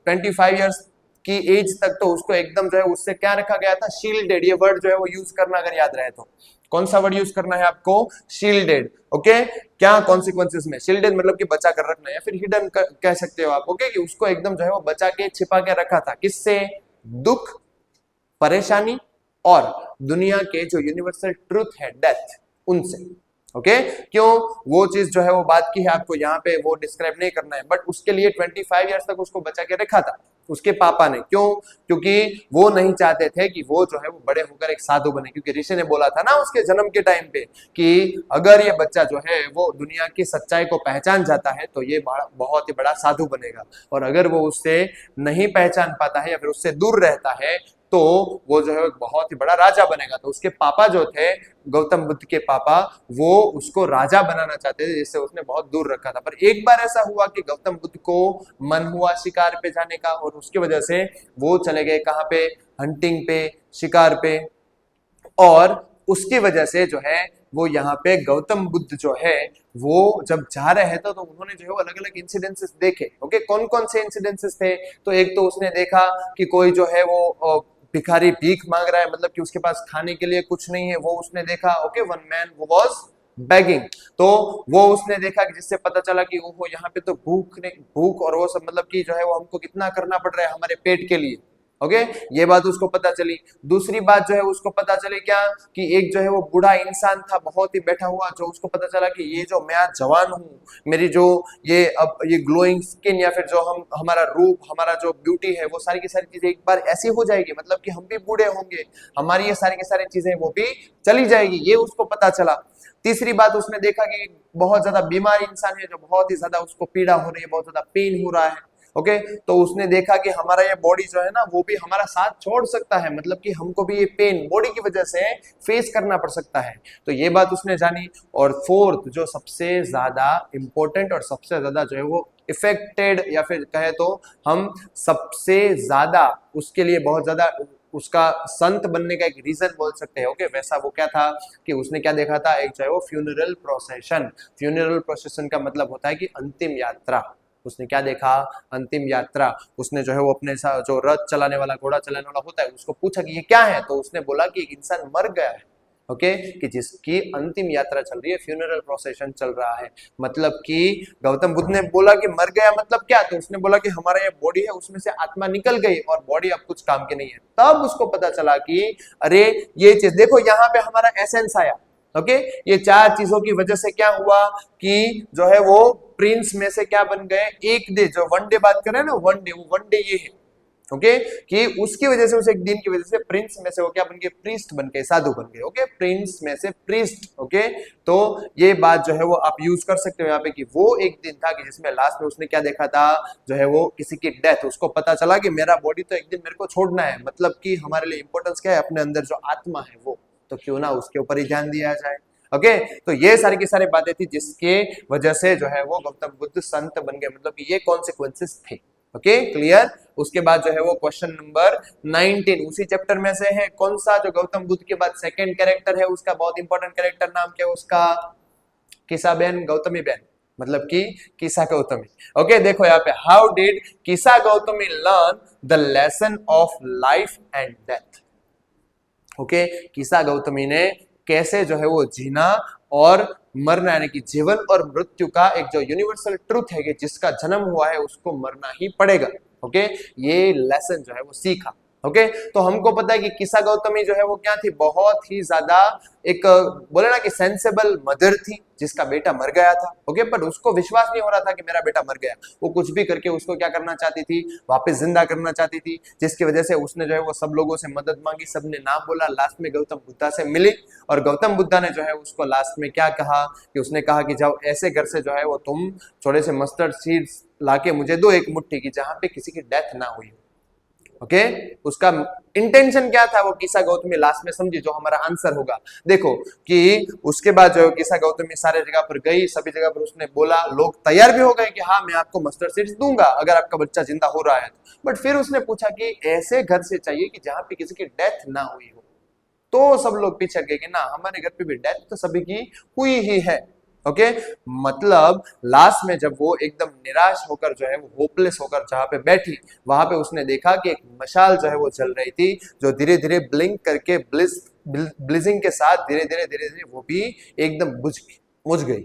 25 ईयर्स की एज तक तो उसको एकदम जो है उससे क्या रखा गया था, शील्डेड। ये वर्ड जो है वो यूज करना अगर याद रहे तो कौन सा वर्ड यूज करना है आपको, शील्डेड। ओके क्या कॉन्सिक्वेंसेस में, शील्डेड मतलब कि बचा कर रखना, या फिर हिडन कह सकते हो आप। ओके कि उसको एकदम जो है वो बचा के छिपा के रखा था, किससे, दुख, परेशानी और दुनिया के जो यूनिवर्सल ट्रूथ है डेथ, उनसे। ओके क्यों, वो चीज जो है वो बात की है, आपको यहाँ पे वो डिस्क्राइब नहीं करना है, बट उसके लिए 25 ईयर्स तक उसको बचा के रखा था उसके पापा ने। क्यों, क्योंकि वो नहीं चाहते थे कि वो जो है वो बड़े होकर एक साधु बने, क्योंकि ऋषि ने बोला था ना उसके जन्म के टाइम पे कि अगर ये बच्चा जो है वो दुनिया की सच्चाई को पहचान जाता है तो ये बहुत ही बड़ा साधु बनेगा, और अगर वो उससे नहीं पहचान पाता है या फिर उससे दूर रहता है तो वो जो है बहुत ही बड़ा राजा बनेगा। तो उसके पापा जो थे, गौतम बुद्ध के पापा, वो उसको राजा बनाना चाहते थे, जिससे उसने बहुत दूर रखा था। पर एक बार ऐसा हुआ कि गौतम बुद्ध को मन हुआ शिकार पे जाने का, और उसकी वजह से वो चले गए कहाँ पे, हंटिंग पे, शिकार पे। और उसकी वजह से जो है वो यहाँ पे गौतम बुद्ध जो है वो जब जा रहे हैं तो उन्होंने जो है वो अलग अलग इंसिडेंसेस देखे। ओके कौन कौन से इंसिडेंसेस थे, तो एक तो उसने देखा कि कोई जो है वो भिखारी भीख मांग रहा है, मतलब कि उसके पास खाने के लिए कुछ नहीं है, वो उसने देखा। Okay one man who was begging, तो वो उसने देखा कि जिससे पता चला कि ओहो यहाँ पे तो भूख और वो सब, मतलब कि जो है वो हमको कितना करना पड़ रहा है हमारे पेट के लिए। ओके ये बात उसको पता चली। दूसरी बात जो है उसको पता चली क्या, कि एक जो है वो बूढ़ा इंसान था बहुत ही बैठा हुआ, जो उसको पता चला कि ये जो मैं आज जवान हूँ, मेरी जो ये अब ये ग्लोइंग स्किन या फिर जो हमारा रूप, हमारा जो ब्यूटी है, वो सारी की सारी चीजें एक बार ऐसी हो जाएगी, मतलब कि हम भी बूढ़े होंगे, हमारी ये सारी की सारी चीजें वो भी चली जाएगी, ये उसको पता चला। तीसरी बात उसने देखा कि बहुत ज्यादा बीमार इंसान है, जो बहुत ही ज्यादा उसको पीड़ा हो रही है, बहुत ज्यादा पेन हो रहा है। ओके तो उसने देखा कि हमारा ये बॉडी जो है ना वो भी हमारा साथ छोड़ सकता है, मतलब कि हमको भी ये पेन बॉडी की वजह से फेस करना पड़ सकता है। तो ये बात उसने जानी। और फोर्थ जो सबसे ज्यादा इंपॉर्टेंट और सबसे ज्यादा जो है वो इफेक्टेड, या फिर कहे तो हम सबसे ज्यादा उसके लिए बहुत ज्यादा उसका संत बनने का एक रीजन बोल सकते हैं। ओके वैसा वो क्या था कि उसने क्या देखा था, एक जो है वो फ्यूनरल प्रोसेशन। फ्यूनरल प्रोसेशन का मतलब होता है कि अंतिम यात्रा। उसने क्या देखा, अंतिम यात्रा। उसने जो है वो अपने साथ जो रथ चलाने वाला, घोड़ा चलाने वाला होता है, उसको पूछा कि ये क्या है, तो उसने बोला कि एक इंसान मर गया है। ओके कि जिसकी अंतिम यात्रा चल रही है, फ्यूनरल प्रोसेशन चल रहा है। मतलब कि गौतम बुद्ध ने बोला कि मर गया मतलब क्या, तो उसने बोला कि हमारा ये बॉडी है उसमें से आत्मा निकल गई और बॉडी अब कुछ काम की नहीं है। तब उसको पता चला कि अरे ये चीज देखो, यहाँ पे हमारा एसेंस आया। ओके ये 4 चीजों की वजह से क्या हुआ कि जो है वो प्रिंस में से क्या बन गए, एक डे जो वन डे बात कर रहे हैं ना, वन डे, वो वन डे ये है। ओके कि उसकी वजह से, उस एक दिन की वजह से प्रिंस में से वो क्या बन गए, प्रीस्ट बन गए, साधु बन गए। ओके प्रिंस में से प्रीस्ट। ओके तो ये बात जो है वो आप यूज कर सकते हो यहाँ पे कि वो एक दिन था कि जिसमें लास्ट में उसने क्या देखा था, जो है वो किसी की डेथ। उसको पता चला कि मेरा बॉडी तो एक दिन मेरे को छोड़ना है, मतलब कि हमारे लिए इंपॉर्टेंस क्या है, अपने अंदर जो आत्मा है वो, तो क्यों ना उसके ऊपर ही ध्यान दिया जाए। ओके तो ये सारी की सारी बातें थी जिसके वजह से जो है वो गौतम बुद्ध संत बन गए, मतलब कि ये कॉन्सिक्वेंसेस थे। Okay clear. उसके बाद जो है वो क्वेश्चन नंबर 19 उसी चैप्टर में से है। कौन सा, जो गौतम बुद्ध के बाद सेकंड कैरेक्टर है उसका बहुत इंपॉर्टेंट कैरेक्टर, नाम क्या है उसका, किसा बहन, गौतमी बहन, मतलब कि कीसा गौतमी। ओके देखो यहाँ पे, how did Kisa Gotami learn the lesson of life and death. Okay Kisa Gotami ने कैसे जो है वो जीना और मरना, यानी कि जीवन और मृत्यु का एक जो यूनिवर्सल ट्रूथ है कि जिसका जन्म हुआ है उसको मरना ही पड़ेगा। ओके ये लेसन जो है वो सीखा। ओके तो हमको पता है कि कीसा गौतमी जो है वो क्या थी, बहुत ही ज्यादा एक बोले ना कि सेंसेबल मदर थी जिसका बेटा मर गया था। ओके पर उसको विश्वास नहीं हो रहा था कि मेरा बेटा मर गया, वो कुछ भी करके उसको क्या करना चाहती थी, वापस जिंदा करना चाहती थी, जिसकी वजह से उसने जो है वो सब लोगों से मदद मांगी, सबने नाम बोला, लास्ट में गौतम बुद्धा से मिली और गौतम बुद्धा ने जो है उसको लास्ट में क्या कहा कि उसने कहा कि जाओ ऐसे घर से जो है वो तुम थोड़े से मस्टर्ड सीड्स लाके मुझे दो एक मुट्ठी की, जहां पे किसी की डेथ ना हुई। ओके उसका इंटेंशन क्या था वो कीसा गौतमी लास्ट में समझी, जो हमारा आंसर होगा। देखो कि उसके बाद जो कीसा गौतमी सारे जगह पर गई, सभी जगह पर उसने बोला, लोग तैयार भी हो गए कि हाँ मैं आपको मस्टर्ड सीड्स दूंगा अगर आपका बच्चा जिंदा हो रहा है। बट फिर उसने पूछा कि ऐसे घर से चाहिए कि जहां पे किसी की डेथ ना हुई हो, तो सब लोग पीछे गए कि ना हमारे घर पे भी डेथ तो सभी की हुई ही है। ओके मतलब लास्ट में जब वो एकदम निराश होकर जो है वो होपलेस होकर जहां पे बैठी, वहां पे उसने देखा कि एक मशाल जो है वो जल रही थी, जो धीरे धीरे ब्लिंक करके ब्लिजिंग के साथ धीरे धीरे धीरे धीरे वो भी एकदम बुझ गई।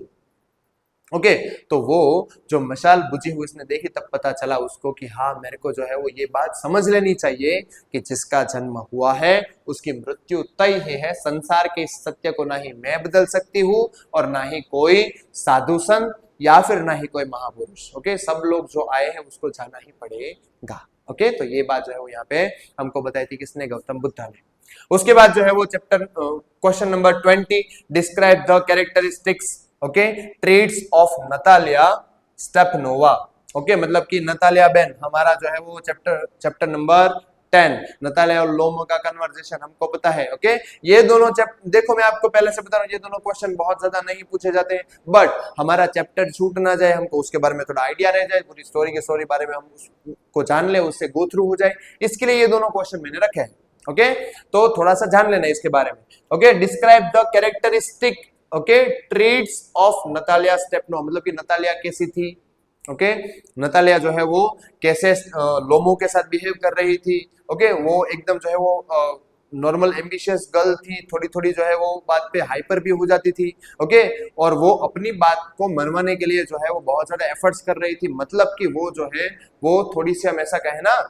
ओके तो वो जो मशाल बुझी हुई उसने देखी, तब पता चला उसको कि हाँ मेरे को जो है वो ये बात समझ लेनी चाहिए कि जिसका जन्म हुआ है उसकी मृत्यु तय ही है। संसार के इस सत्य को ना ही मैं बदल सकती हूँ और ना ही कोई साधु संत या फिर ना ही कोई महापुरुष। ओके सब लोग जो आए हैं उसको जाना ही पड़ेगा। ओके तो ये बात जो है वो यहाँ पे हमको बताई थी किसने, गौतम बुद्धा ने। उसके बाद जो है वो chapter question number 20, describe the characteristics okay traits of Natalya Stepanova. Okay मतलब कि नतालिया बेन, हमारा जो है वो चैप्टर नंबर 10 नतालिया और लोमो का कन्वर्सेशन हमको पता है। ओके ये दोनों चैप्टर, देखो मैं आपको पहले से बता रहा हूँ ये दोनों क्वेश्चन बहुत ज्यादा नहीं पूछे जाते हैं, बट हमारा चैप्टर छूट ना जाए, हमको उसके बारे में थोड़ा आइडिया रह जाए, पूरी स्टोरी के स्टोरी बारे में हम उसको जान ले, उससे गो थ्रू हो जाए, इसके लिए ये दोनों क्वेश्चन मैंने रखे हैं। ओके तो थोड़ा सा जान लेना इसके बारे में। Okay describe the characteristic okay traits of Natalya Stepanovna, मतलब कि नतालिया कैसी थी। ओके नतालिया जो है वो कैसे लोमो के साथ बिहेव कर रही थी। ओके वो एकदम जो है वो नॉर्मल एम्बिशियस गर्ल थी, थोड़ी थोड़ी जो है वो बात पे हाइपर भी हो जाती थी। ओके और वो अपनी बात को मनवाने के लिए जो है वो बहुत ज्यादा एफर्ट्स कर रही थी, मतलब कि वो जो है वो थोड़ी सी हम ऐसा कहें ना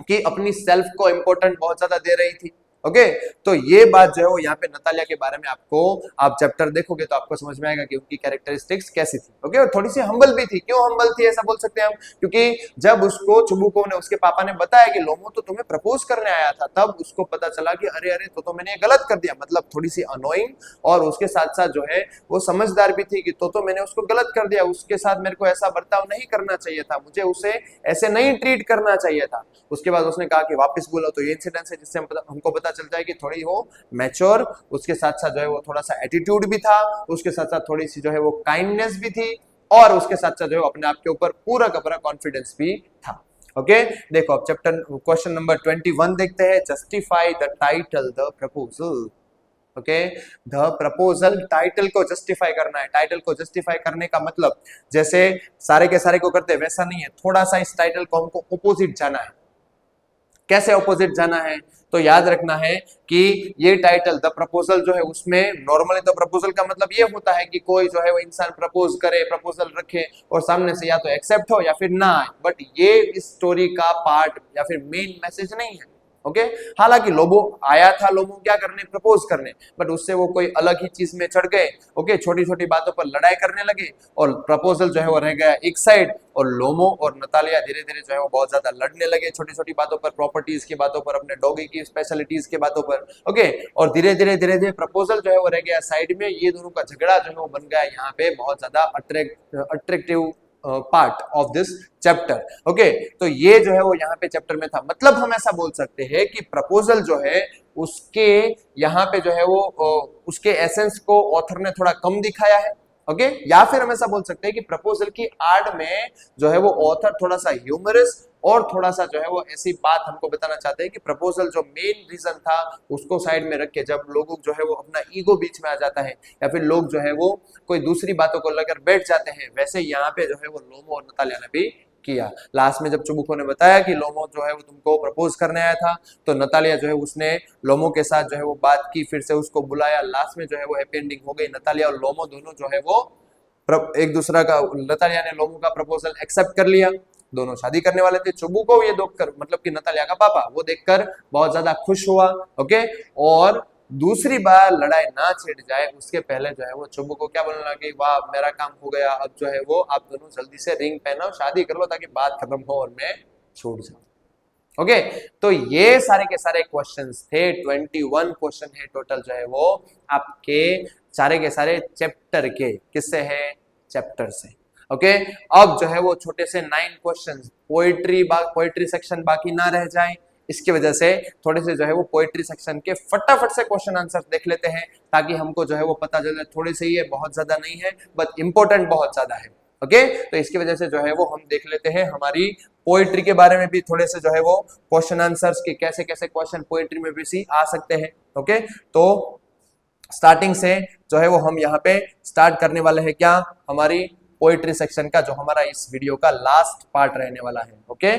कि अपनी सेल्फ को इंपॉर्टेंट बहुत ज्यादा दे रही थी। ओके तो ये बात जो है वो यहाँ पे नतालिया के बारे में आपको, आप चैप्टर देखोगे तो आपको समझ में आएगा कि उनकी कैरेक्टरिस्टिक्स कैसी थी। ओके और थोड़ी सी हम्बल भी थी। क्यों हम्बल थी ऐसा बोल सकते हैं हम, क्योंकि जब उसको चुबुको ने, उसके पापा ने बताया कि लोमो तो तुम्हें प्रपोज करने आया था, तब उसको पता चला कि अरे अरे तो मैंने गलत कर दिया, मतलब थोड़ी सी अनोइंग और उसके साथ साथ जो है वो समझदार भी थी कि तो मैंने उसको गलत कर दिया, उसके साथ मेरे को ऐसा बर्ताव नहीं करना चाहिए था, मुझे उसे ऐसे नहीं ट्रीट करना चाहिए था। उसके बाद उसने कहा कि वापस बोलो, तो ये इंसिडेंस है जिससे हमको पता चलता है कि थोड़ी वो मैच्योर, उसके साथ साथ जो है वो थोड़ा सा एटीट्यूड भी था, उसके साथ साथ थोड़ी सी जो है वो काइंडनेस भी थी, और उसके साथ साथ जो है अपने आप के ऊपर पूरा का पूरा कॉन्फिडेंस भी था। ओके देखो अब चैप्टर क्वेश्चन नंबर 21 देखते हैं, justify the title the proposal. Okay the proposal, title को जस्टिफाई करना है। टाइटल को जस्टिफाई करने का मतलब जैसे सारे के सारे को करते वैसा नहीं है, थोड़ा सा इस टाइटल को हमको ऑपोजिट जाना है। कैसे ऑपोजिट जाना है, तो याद रखना है कि ये टाइटल द प्रपोजल जो है उसमें नॉर्मली तो प्रपोजल का मतलब ये होता है कि कोई जो है वो इंसान प्रपोज करे, प्रपोजल रखे और सामने से या तो एक्सेप्ट हो या फिर ना आए, बट ये इस स्टोरी का पार्ट या फिर मेन मैसेज नहीं है। ओके हालांकि लोमो आया था, लोमो क्या करने, प्रपोज करने, बट उससे वो कोई अलग ही चीज में चढ़ गए। ओके छोटी छोटी बातों पर लड़ाई करने लगे और प्रपोजल जो है वो रह गया एक साइड, और लोमो और नतालिया धीरे धीरे जो है वो बहुत ज्यादा लड़ने लगे छोटी छोटी बातों पर, प्रॉपर्टीज की बातों पर, अपने डॉगी की स्पेशलिटीज की बातों पर। ओके और धीरे धीरे प्रपोजल जो है वो रह गया साइड में, ये दोनों का झगड़ा जो है वो बन गया यहाँ पे बहुत ज्यादा attractive part of this chapter. Okay तो ये जो है वो यहाँ पे चैप्टर में था, मतलब हम ऐसा बोल सकते हैं कि प्रपोजल जो है उसके यहाँ पे जो है वो उसके एसेंस को ऑथर ने थोड़ा कम दिखाया है। ओके या फिर हम ऐसा बोल सकते हैं कि प्रपोजल की आड़ में जो है वो ऑथर थोड़ा सा ह्यूमरस और थोड़ा सा जो है वो ऐसी बात हमको बताना चाहते हैं कि प्रपोजल जो मेन रीजन था उसको साइड में रख के जब लोगों जो है वो अपना ईगो बीच में आ जाता है या फिर लोग जो है वो कोई दूसरी बातों को लेकर बैठ जाते हैं, वैसे यहाँ पे जो है वो लोमो और नतालिया ने भी किया। लास्ट में जब चुबुको ने बताया कि लोमो जो है वो तुमको प्रपोज करने आया था, तो नतालिया जो है उसने लोमो के साथ जो है वो बात की, फिर से उसको बुलाया, लास्ट में जो है वो हैप्पी एंडिंग हो गई। नतालिया और लोमो दोनों जो है वो एक दूसरा का, नतालिया ने लोमो का प्रपोजल एक्सेप्ट कर लिया, दोनों शादी करने वाले थे। चुबुको ये देखकर, मतलब कि नतालिया का पापा, वो देखकर बहुत ज्यादा खुश हुआ। ओके, और दूसरी बार लड़ाई ना छिड़ जाए उसके पहले जो है वो चुबुको क्या बोलने लगी, वाह मेरा काम हो गया, अब जो है वो आप दोनों जल्दी से रिंग पहनाओ, शादी कर लो ताकि बात खत्म हो और मैं छूट जाऊं। ओके, तो ये सारे के सारे क्वेश्चंस थे, 21 क्वेश्चन है टोटल जो है वो आपके सारे के सारे चैप्टर के, किससे है, चैप्टर से। ओके, अब जो है वो छोटे से 9 क्वेश्चंस, पोएट्री सेक्शन बाकी ना रह जाए, इसकी वजह से थोड़े से जो है वो पोएट्री सेक्शन के फटाफट से क्वेश्चन आंसर देख लेते हैं ताकि हमको जो है वो पता चले, थोड़े से ही है, बहुत ज्यादा नहीं है, बट इंपॉर्टेंट बहुत ज्यादा है। ओके, तो इसकी वजह से जो है वो हम देख लेते हैं हमारी पोएट्री के बारे में भी, थोड़े से जो है वो क्वेश्चन आंसर्स के कैसे कैसे क्वेश्चन पोएट्री में भी आ सकते हैं। ओके, तो स्टार्टिंग से जो है वो हम यहाँ पे स्टार्ट करने वाले हैं क्या, हमारी पोएट्री सेक्शन का, जो हमारा इस वीडियो का लास्ट पार्ट रहने वाला है। ओके,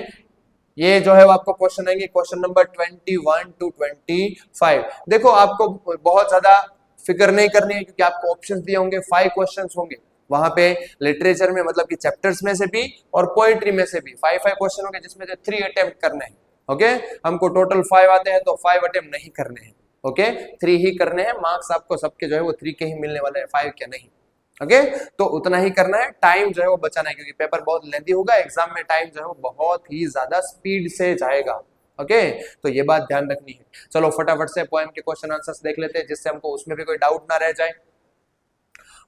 ये जो है वो आपको क्वेश्चन आएंगे, क्वेश्चन नंबर 21 to 25। देखो आपको बहुत ज्यादा फिक्र नहीं करनी है क्योंकि आपको ऑप्शंस दिए होंगे, 5 क्वेश्चंस होंगे वहां पे, लिटरेचर में मतलब कि चैप्टर्स में से भी और पोएट्री में से भी 5 क्वेश्चन होंगे जिसमें से 3 अटेम्प्ट करने हैं। ओके, हमको टोटल 5 आते हैं तो 5 अटेम्प्ट नहीं करने हैं। ओके, 3 ही करने हैं, मार्क्स आपको सबके जो है वो 3 के ही मिलने वाले हैं, 5 के नहीं। ओके, तो उतना ही करना है, टाइम जो है वो बचाना है क्योंकि पेपर बहुत लेंथी होगा, एग्जाम में टाइम जो है वो बहुत ही ज्यादा स्पीड से जाएगा। ओके, तो ये बात ध्यान रखनी है। चलो फटाफट से पोएम के क्वेश्चन आंसर्स देख लेते हैं जिससे हमको उसमें भी कोई डाउट ना रह जाए।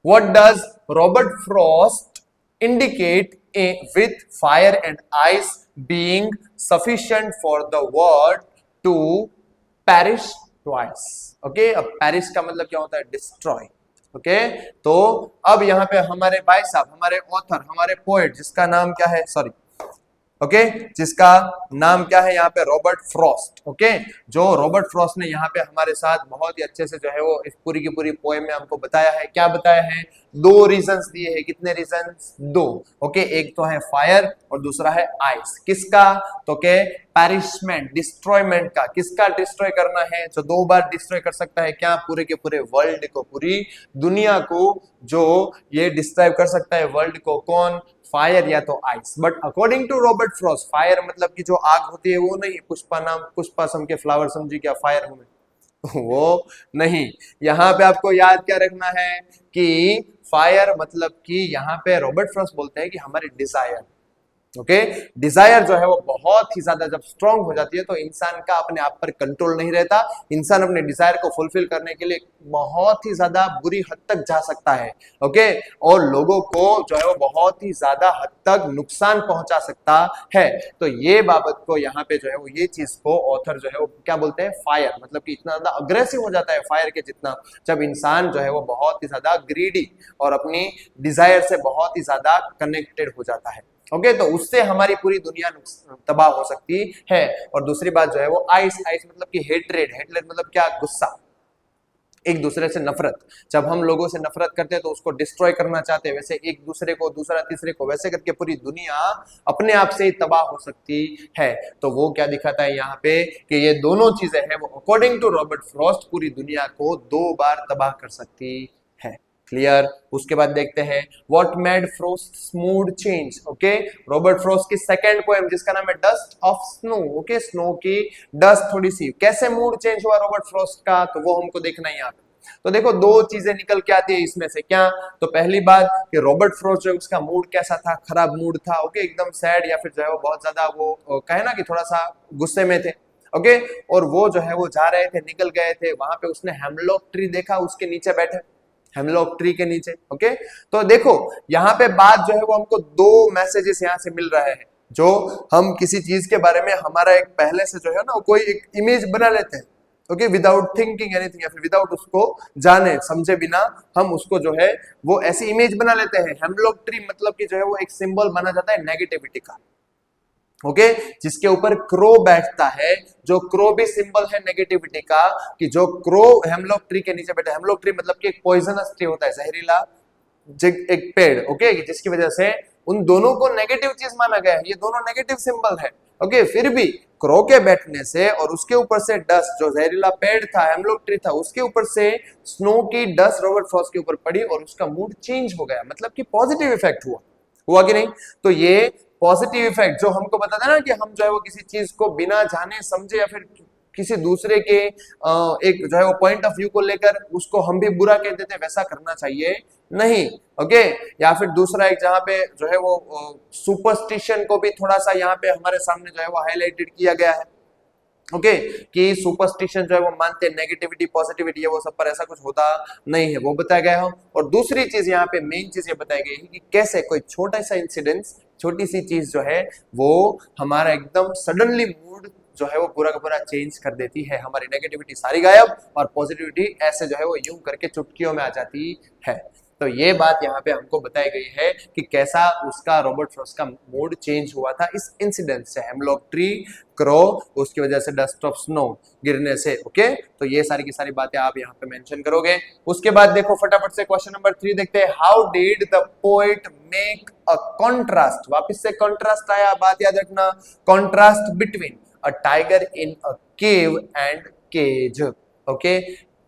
What does Robert Frost indicate with fire and ice being sufficient for the world to perish twice? Okay, अब पेरिश का मतलब क्या होता है, डिस्ट्रॉय। ओके, तो अब यहाँ पे हमारे भाई साहब, हमारे ऑथर, हमारे पोएट, जिसका नाम क्या है, सॉरी, ओके, जिसका नाम क्या है यहाँ पे, रॉबर्ट फ्रॉस्ट। ओके, जो रॉबर्ट फ्रॉस्ट ने यहाँ पे हमारे साथ बहुत ही अच्छे से जो है वो इस पूरी की पूरी पोएम में हमको बताया है। क्या बताया है, 2 रीजंस दिए हैं। कितने रीजंस, 2। ओके, एक तो है फायर और दूसरा है आइस। किसका, तो के पेरिशमेंट, डिस्ट्रॉयमेंट का। किसका डिस्ट्रॉय करना है, जो 2 बार डिस्ट्रॉय कर सकता है, क्या, पूरे के पूरे वर्ल्ड को, पूरी दुनिया को, जो ये डिस्क्राइब कर सकता है वर्ल्ड को, कौन, फायर या तो ice. But according to Robert Frost, fire मतलब कि जो आग होती है वो नहीं, पुष्पा नाम, पुष्पा सम के फ्लावर समझी क्या फायर हूं मैं वो नहीं। यहाँ पे आपको याद क्या रखना है कि फायर मतलब कि यहाँ पे रॉबर्ट फ्रॉस्ट बोलते हैं कि हमारी डिजायर, ओके, डिजायर जो है वो बहुत ही ज्यादा जब स्ट्रांग हो जाती है तो इंसान का अपने आप पर कंट्रोल नहीं रहता, इंसान अपने डिजायर को फुलफिल करने के लिए बहुत ही ज्यादा बुरी हद तक जा सकता है। ओके, और लोगों को जो है वो बहुत ही ज्यादा हद तक नुकसान पहुंचा सकता है। तो ये बाबत को यहाँ पे जो है वो ये चीज को ऑथर जो है वो क्या बोलते हैं, फायर, मतलब कि इतना ज्यादा अग्रेसिव हो जाता है फायर के जितना, जब इंसान जो है वो बहुत ही ज्यादा ग्रीडी और अपनी डिजायर से बहुत ही ज्यादा कनेक्टेड हो जाता है। ओके, तो उससे हमारी पूरी दुनिया तबाह हो सकती है। और दूसरी बात जो है वो आइस, आइस मतलब कि हेट्रेड, हेट्रेड मतलब क्या, गुस्सा, एक दूसरे से नफरत। जब हम लोगों से नफरत करते हैं तो उसको डिस्ट्रॉय करना चाहते हैं, वैसे एक दूसरे को, दूसरा तीसरे को, वैसे करके पूरी दुनिया अपने आप से ही तबाह हो सकती है। तो वो क्या दिखाता है यहाँ पे कि ये दोनों चीजें हैं वो अकॉर्डिंग टू रॉबर्ट फ्रॉस्ट पूरी दुनिया को 2 बार तबाह कर सकती है। क्लियर, उसके बाद देखते हैं what made Frost's mood change. Okay, Robert Frost की सेकंड पोएम जिसका नाम है dust of snow. Okay, snow की डस्ट थोड़ी सी, कैसे मूड चेंज हुआ रॉबर्ट फ्रॉस्ट का, तो वो हमको देखना है यहाँ पे। तो देखो 2 चीजें निकल के आती है इसमें से, क्या, तो पहली बात कि रॉबर्ट फ्रॉस्ट जो उसका मूड कैसा था, खराब मूड था। ओके, एकदम सैड या फिर जो है वो बहुत ज्यादा वो कहे ना कि थोड़ा सा गुस्से में थे। ओके, और वो जो है वो जा रहे थे, निकल गए थे, वहां पे उसने हेमलॉक ट्री देखा, उसके नीचे बैठे, हेमलॉक ट्री के नीचे। ओके, तो देखो यहाँ पे बात जो है वो हमको 2 मैसेजेस यहाँ से मिल रहे हैं। जो हम किसी चीज के बारे में हमारा एक पहले से जो है ना कोई एक इमेज बना लेते हैं, ओके, विदाउट थिंकिंग एनीथिंग या फिर विदाउट उसको जाने समझे बिना हम उसको जो है वो ऐसी इमेज बना लेते हैं। हेमलॉक ट्री मतलब कि जो है वो एक सिंबल बना जाता है नेगेटिविटी का, ओके, जिसके ऊपर क्रो बैठता है, जो क्रो भी सिंबल है नेगेटिविटी का, कि जो क्रो हेमलॉक ट्री के नीचे बैठा है। हेमलॉक ट्री मतलब कि एक पॉइजनस ट्री होता है, जहरीला एक पेड़, ओके, जिसकी वजह से उन दोनों को नेगेटिव चीज माना गया है, ये दोनों नेगेटिव सिंबल है, ओके। फिर भी क्रो के बैठने से और उसके ऊपर से डस्ट, जो जहरीला पेड़ था, हेमलॉक ट्री था, उसके ऊपर से स्नो की डस्ट रॉबर्ट फ्रॉस्ट के ऊपर पड़ी और उसका मूड चेंज हो गया, मतलब कि पॉजिटिव इफेक्ट हुआ कि नहीं? तो ये पॉजिटिव इफेक्ट जो हमको बताता है ना कि हम जो है वो किसी चीज को बिना जाने समझे या फिर किसी दूसरे के एक जो है वो पॉइंट ऑफ व्यू को लेकर उसको हम भी बुरा कह देते हैं, वैसा करना चाहिए नहीं, ओके। या फिर दूसरा एक जहां पे जो है वो सुपरस्टिशन को भी थोड़ा सा यहाँ पे हमारे सामने जो है वो हाईलाइटेड किया गया है, ओके, कि सुपरस्टिशन जो है वो मानते हैं नेगेटिविटी पॉजिटिविटी है वो सब, पर ऐसा कुछ होता नहीं है, वो बताया गया है। और दूसरी चीज यहाँ पे मेन चीज ये बताई गई है कि कैसे कोई छोटा सा इंसिडेंस, छोटी सी चीज जो है वो हमारा एकदम सडनली मूड जो है वो पूरा का पूरा चेंज कर देती है, हमारी नेगेटिविटी सारी गायब और पॉजिटिविटी ऐसे जो है वो यूं करके चुटकियों में आ जाती है। तो ये बात यहाँ पे हमको बताई गई है कि कैसा उसका रॉबर्ट फ्रॉस्ट का मूड चेंज हुआ था इस इंसिडेंट से, हेमलॉक ट्री, क्रो, उसकी वजह से डस्ट ऑफ स्नो गिरने से, ओके। तो ये सारी की सारी बातें आप यहाँ पे मेंशन करोगे। उसके बाद देखो फटाफट से क्वेश्चन नंबर 3 देखते हैं। How did the poet make a contrast, वापिस से कॉन्ट्रास्ट आया, बात याद रखना, contrast between a tiger in a cave and cage, okay,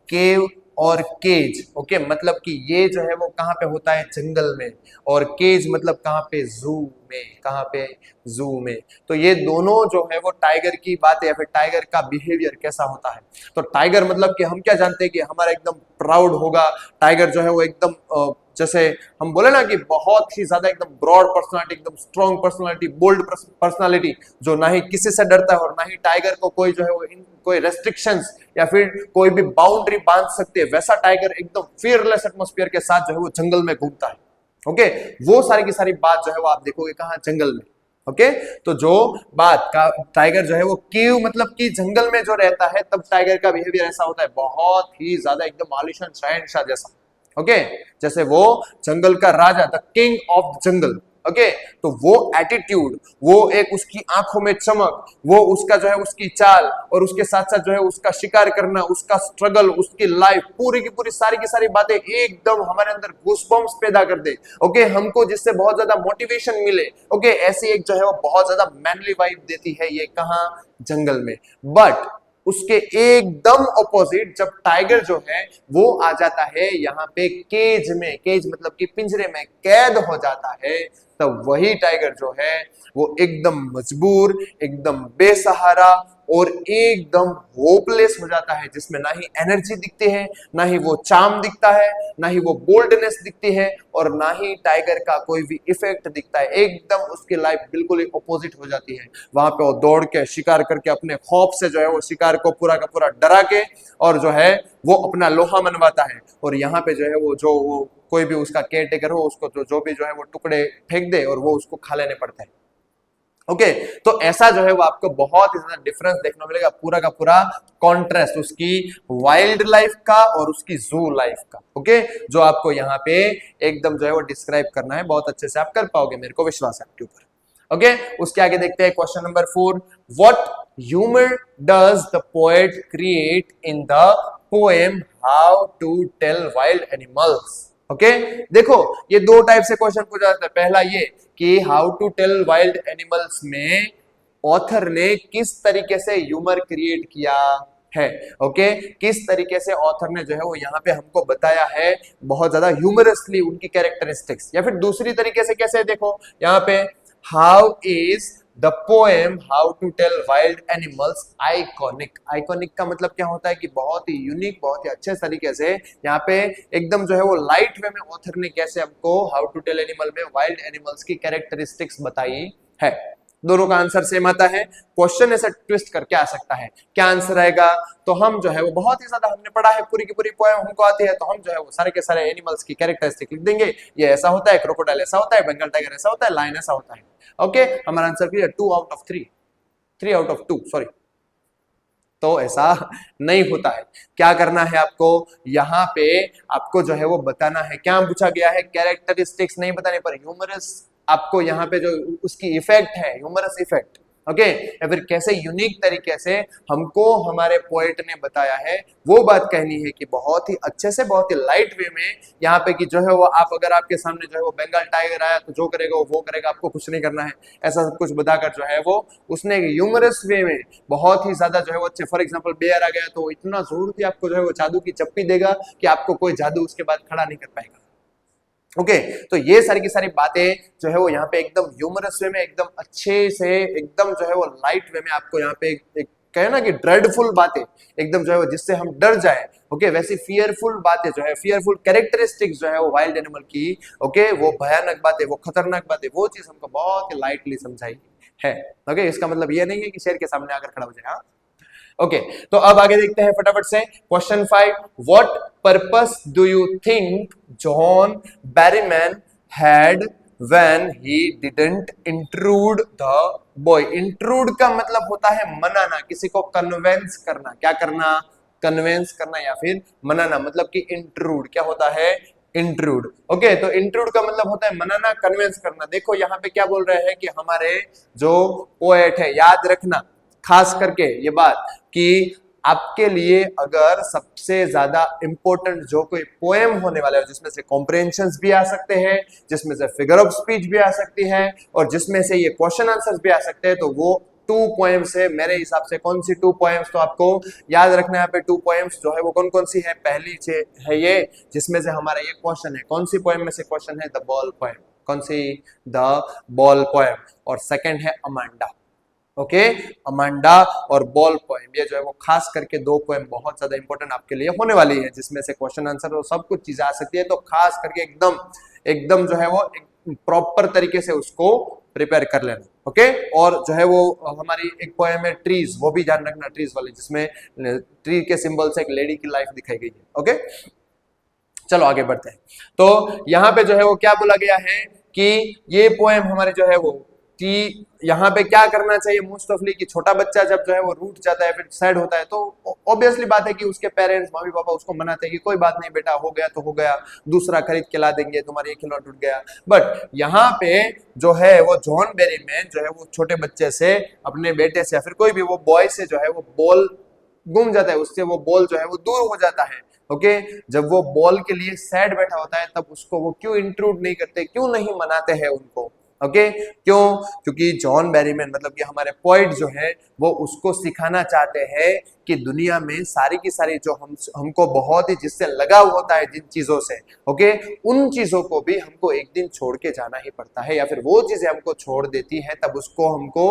cave और केज, ओके, मतलब कि ये जो है वो कहां पे होता है, जंगल में, और केज मतलब कहां पे, जू में, कहां पे, जू में। तो ये दोनों जो है वो टाइगर की बात है या फिर टाइगर का बिहेवियर कैसा होता है। तो टाइगर मतलब कि हम क्या जानते हैं कि हमारा एकदम प्राउड होगा, टाइगर जो है वो एकदम जैसे हम बोले ना कि बहुत ही ज्यादा एकदम ब्रॉड पर्सनालिटी, एकदम स्ट्रॉन्ग पर्सनालिटी, बोल्ड पर्सनालिटी, जो ना ही किसी से डरता है और ना ही टाइगर को कोई जो है वो कोई रेस्ट्रिक्शंस या फिर कोई भी बाउंड्री बांध सकते हैं, वैसा टाइगर एकदम फियरलेस एटमॉस्फेयर के साथ जो है वो जंगल में घूमता है, ओके। वो सारी की सारी बात जो है वो आप देखोगे कहां, जंगल में, ओके। तो जो बात का टाइगर जो है वो केव मतलब कि जंगल में जो रहता है, तब टाइगर का बिहेवियर ऐसा होता है, बहुत ही ज्यादा एकदम आलिशान शहंशाह जैसा, ओके, जैसे वो जंगल का राजा, the king of the jungle, okay. तो वो एटीट्यूड, वो एक उसकी आंखों में चमक, वो उसका जो है उसकी चाल, और उसके साथ साथ जो है उसका शिकार करना, उसका स्ट्रगल, उसकी लाइफ, पूरी की पूरी सारी की सारी बातें एकदम हमारे अंदर गूज़बम्प्स पैदा कर दे, ओके, हमको जिससे बहुत ज्यादा मोटिवेशन मिले, ओके, ऐसी एक जो है वो बहुत ज्यादा मैनली वाइब देती है, ये कहां, जंगल में। बट उसके एकदम ऑपोजिट जब टाइगर जो है वो आ जाता है यहाँ पे केज में, केज मतलब कि पिंजरे में कैद हो जाता है, तब वही टाइगर जो है वो एकदम मजबूर, एकदम बेसहारा और एकदम होपलेस हो जाता है, जिसमें ना ही एनर्जी दिखती है, ना ही वो चार्म दिखता है, ना ही वो बोल्डनेस दिखती है, और ना ही टाइगर का कोई भी इफेक्ट दिखता है। एकदम उसकी लाइफ बिल्कुल ही अपोजिट हो जाती है। वहां पे वो दौड़ के शिकार करके अपने खौफ से जो है वो शिकार को पूरा का पूरा डरा के और जो है वो अपना लोहा मनवाता है, और यहाँ पे जो है वो जो वो कोई भी उसका केयर टेकर हो उसको तो जो भी जो है वो टुकड़े फेंक दे और वो उसको खा लेने पड़ते हैं, ओके। तो ऐसा जो है वो आपको बहुत ही ज्यादा डिफरेंस देखने को मिलेगा, पूरा का पूरा कॉन्ट्रास्ट उसकी वाइल्ड लाइफ का और उसकी जू लाइफ का, ओके, जो आपको यहाँ पे एकदम जो है वो डिस्क्राइब करना है, बहुत अच्छे से आप कर पाओगे, मेरे को विश्वास है आपके ऊपर, ओके। उसके आगे देखते हैं question number 4। What humour does the poet create in the poem how to tell wild animals, okay. देखो ये दो टाइप से क्वेश्चन पूछा जाता है। पहला ये कि how to tell wild animals में ऑथर ने किस तरीके से ह्यूमर क्रिएट किया है, ओके, किस तरीके से ऑथर ने जो है वो यहाँ पे हमको बताया है बहुत ज्यादा ह्यूमरसली उनकी कैरेक्टरिस्टिक्स, या फिर दूसरी तरीके से कैसे, देखो यहाँ पे how is the poem how to tell wild animals iconic. Iconic का मतलब क्या होता है कि बहुत ही यूनिक, बहुत ही अच्छे तरीके से यहाँ पे एकदम जो है वो लाइट वे में ऑथर ने कैसे हमको हाउ टू टेल एनिमल में वाइल्ड एनिमल्स की कैरेक्टरिस्टिक्स बताई है। दोनों का आंसर सेम आता है। क्वेश्चन ऐसा ट्विस्ट करके आ सकता है, क्या आंसर आएगा, तो हम जो है वो बहुत ही ज्यादा हमने पढ़ा है, पूरी की पूरी पोएम हमको आती है, तो हम जो है वो सारे के सारे एनिमल्स की कैरेक्टरिस्टिक लिख देंगे, ये ऐसा होता है, क्रोकोडाइल ऐसा होता है, बंगाल टाइगर ऐसा होता है, लायन ऐसा होता है, ओके। हमारा answer clear, 2 out of 3, 3 out of 2, sorry. तो ऐसा नहीं होता है। क्या करना है आपको, यहाँ पे आपको जो है वो बताना है, क्या पूछा गया है, कैरेक्टरिस्टिक्स नहीं बताने पर ह्यूमरस, आपको यहाँ पे जो उसकी इफेक्ट है, ह्यूमरस इफेक्ट, ओके, या फिर कैसे यूनिक तरीके से हमको हमारे पोएट ने बताया है, वो बात कहनी है कि बहुत ही अच्छे से, बहुत ही लाइट वे में, यहाँ पे कि जो है वो आप, अगर आपके सामने जो है वो बंगाल टाइगर आया तो जो करेगा वो करेगा, आपको कुछ नहीं करना है, ऐसा सब कुछ बताकर जो है वो उसने ह्यूमरस वे में बहुत ही ज्यादा जो है वो अच्छे, फॉर एग्जाम्पल बेयर आ गया तो इतना जोर से आपको जो है वो जादू की चप्पी देगा कि आपको कोई जादू उसके बाद खड़ा नहीं कर पाएगा। ओके तो ये सारी की सारी बातें जो है वो यहाँ पे एकदम ह्यूमरस वे में, एकदम अच्छे से, एकदम जो है वो लाइट वे में आपको यहाँ पे एक कहे ना कि ड्रेडफुल बातें एकदम जो है वो जिससे हम डर जाए, ओके, वैसी फियरफुल बातें जो है, फियरफुल कैरेक्टरिस्टिक्स जो है वो वाइल्ड एनिमल की, ओके, वो भयानक बातें, वो खतरनाक बातें, वो चीज हमको बहुत ही लाइटली समझाई है। ओके इसका मतलब ये नहीं है कि शेर के सामने आकर खड़ा हो जाए। हाँ ओके तो अब आगे देखते हैं फटाफट से question 5, what purpose do you think John Berryman had when he didn't intrude the boy. Intrude का मतलब होता है मनाना, किसी को कन्वेंस करना, क्या करना, कन्वेंस करना या फिर मनाना, मतलब कि इंट्रूड क्या होता है, इंट्रूड। ओके तो इंट्रूड का मतलब होता है मनाना, कन्वेंस करना। देखो यहाँ पे क्या बोल रहे हैं कि हमारे जो पोएट है, याद रखना खास करके ये बात कि आपके लिए अगर सबसे ज्यादा इंपॉर्टेंट जो कोई पोएम होने वाला है, जिसमें से कॉम्प्रिहेंशंस भी आ सकते हैं, जिसमें से फिगर ऑफ स्पीच भी आ सकती है, और जिसमें से ये क्वेश्चन आंसर्स भी आ सकते हैं, तो वो 2 पोएम्स है मेरे हिसाब से। कौन सी 2 पोएम्स, तो आपको याद रखना है यहाँ पे 2 पोएम्स जो है वो कौन कौन सी है। पहली से है ये जिसमें से हमारा ये क्वेश्चन है, कौन सी पोएम में से क्वेश्चन है, द बॉल पोएम। कौन सी, द बॉल पोएम। और सेकंड है अमांडा। ओके अमांडा और बॉल पोएम, ये जो है वो खास करके 2 पोएम बहुत ज्यादा इंपॉर्टेंट आपके लिए होने वाली है, जिसमें से क्वेश्चन आंसर और सब कुछ चीजें आ सकती है। तो खास करके एकदम एकदम जो है वो प्रॉपर तरीके से उसको प्रिपेयर कर लेना। ओके और जो है वो हमारी एक पोएम है ट्रीज, वो भी ध्यान रखना, ट्रीज वाली, जिसमें ट्री के सिंबल से एक लेडी की लाइफ दिखाई गई है। ओके चलो आगे बढ़ते हैं। तो यहाँ पे जो है वो क्या बोला गया है कि ये पोएम हमारे जो है वो कि यहाँ पे क्या करना चाहिए मोस्ट ऑफली, कि छोटा बच्चा जब जो है वो रूठ जाता है, फिर सैड होता है, तो ऑब्वियसली बात है कि उसके पेरेंट्स, मम्मी पापा उसको मनाते हैं कि कोई बात नहीं बेटा, हो गया तो हो गया, दूसरा खरीद के ला देंगे, तुम्हारा ये खिलौना टूट गया। बट यहाँ पे जो है वो जॉन बैरीमैन जो है वो छोटे बच्चे से, अपने बेटे से या फिर कोई भी वो बॉय से जो है वो बॉल गुम जाता है, उससे वो बॉल जो है वो दूर हो जाता है। ओके जब वो बॉल के लिए सैड बैठा होता है, तब उसको वो क्यों इंट्रूड नहीं करते, क्यों नहीं मनाते हैं उनको। ओके क्यों, क्योंकि जॉन बैरीमैन मतलब कि हमारे पोइट जो है वो उसको सिखाना चाहते हैं कि दुनिया में सारी की सारी जो हमको बहुत ही जिससे लगाव होता है जिन चीजों से, ओके उन चीजों को भी हमको एक दिन छोड़ के जाना ही पड़ता है, या फिर वो चीजें हमको छोड़ देती है तब उसको हमको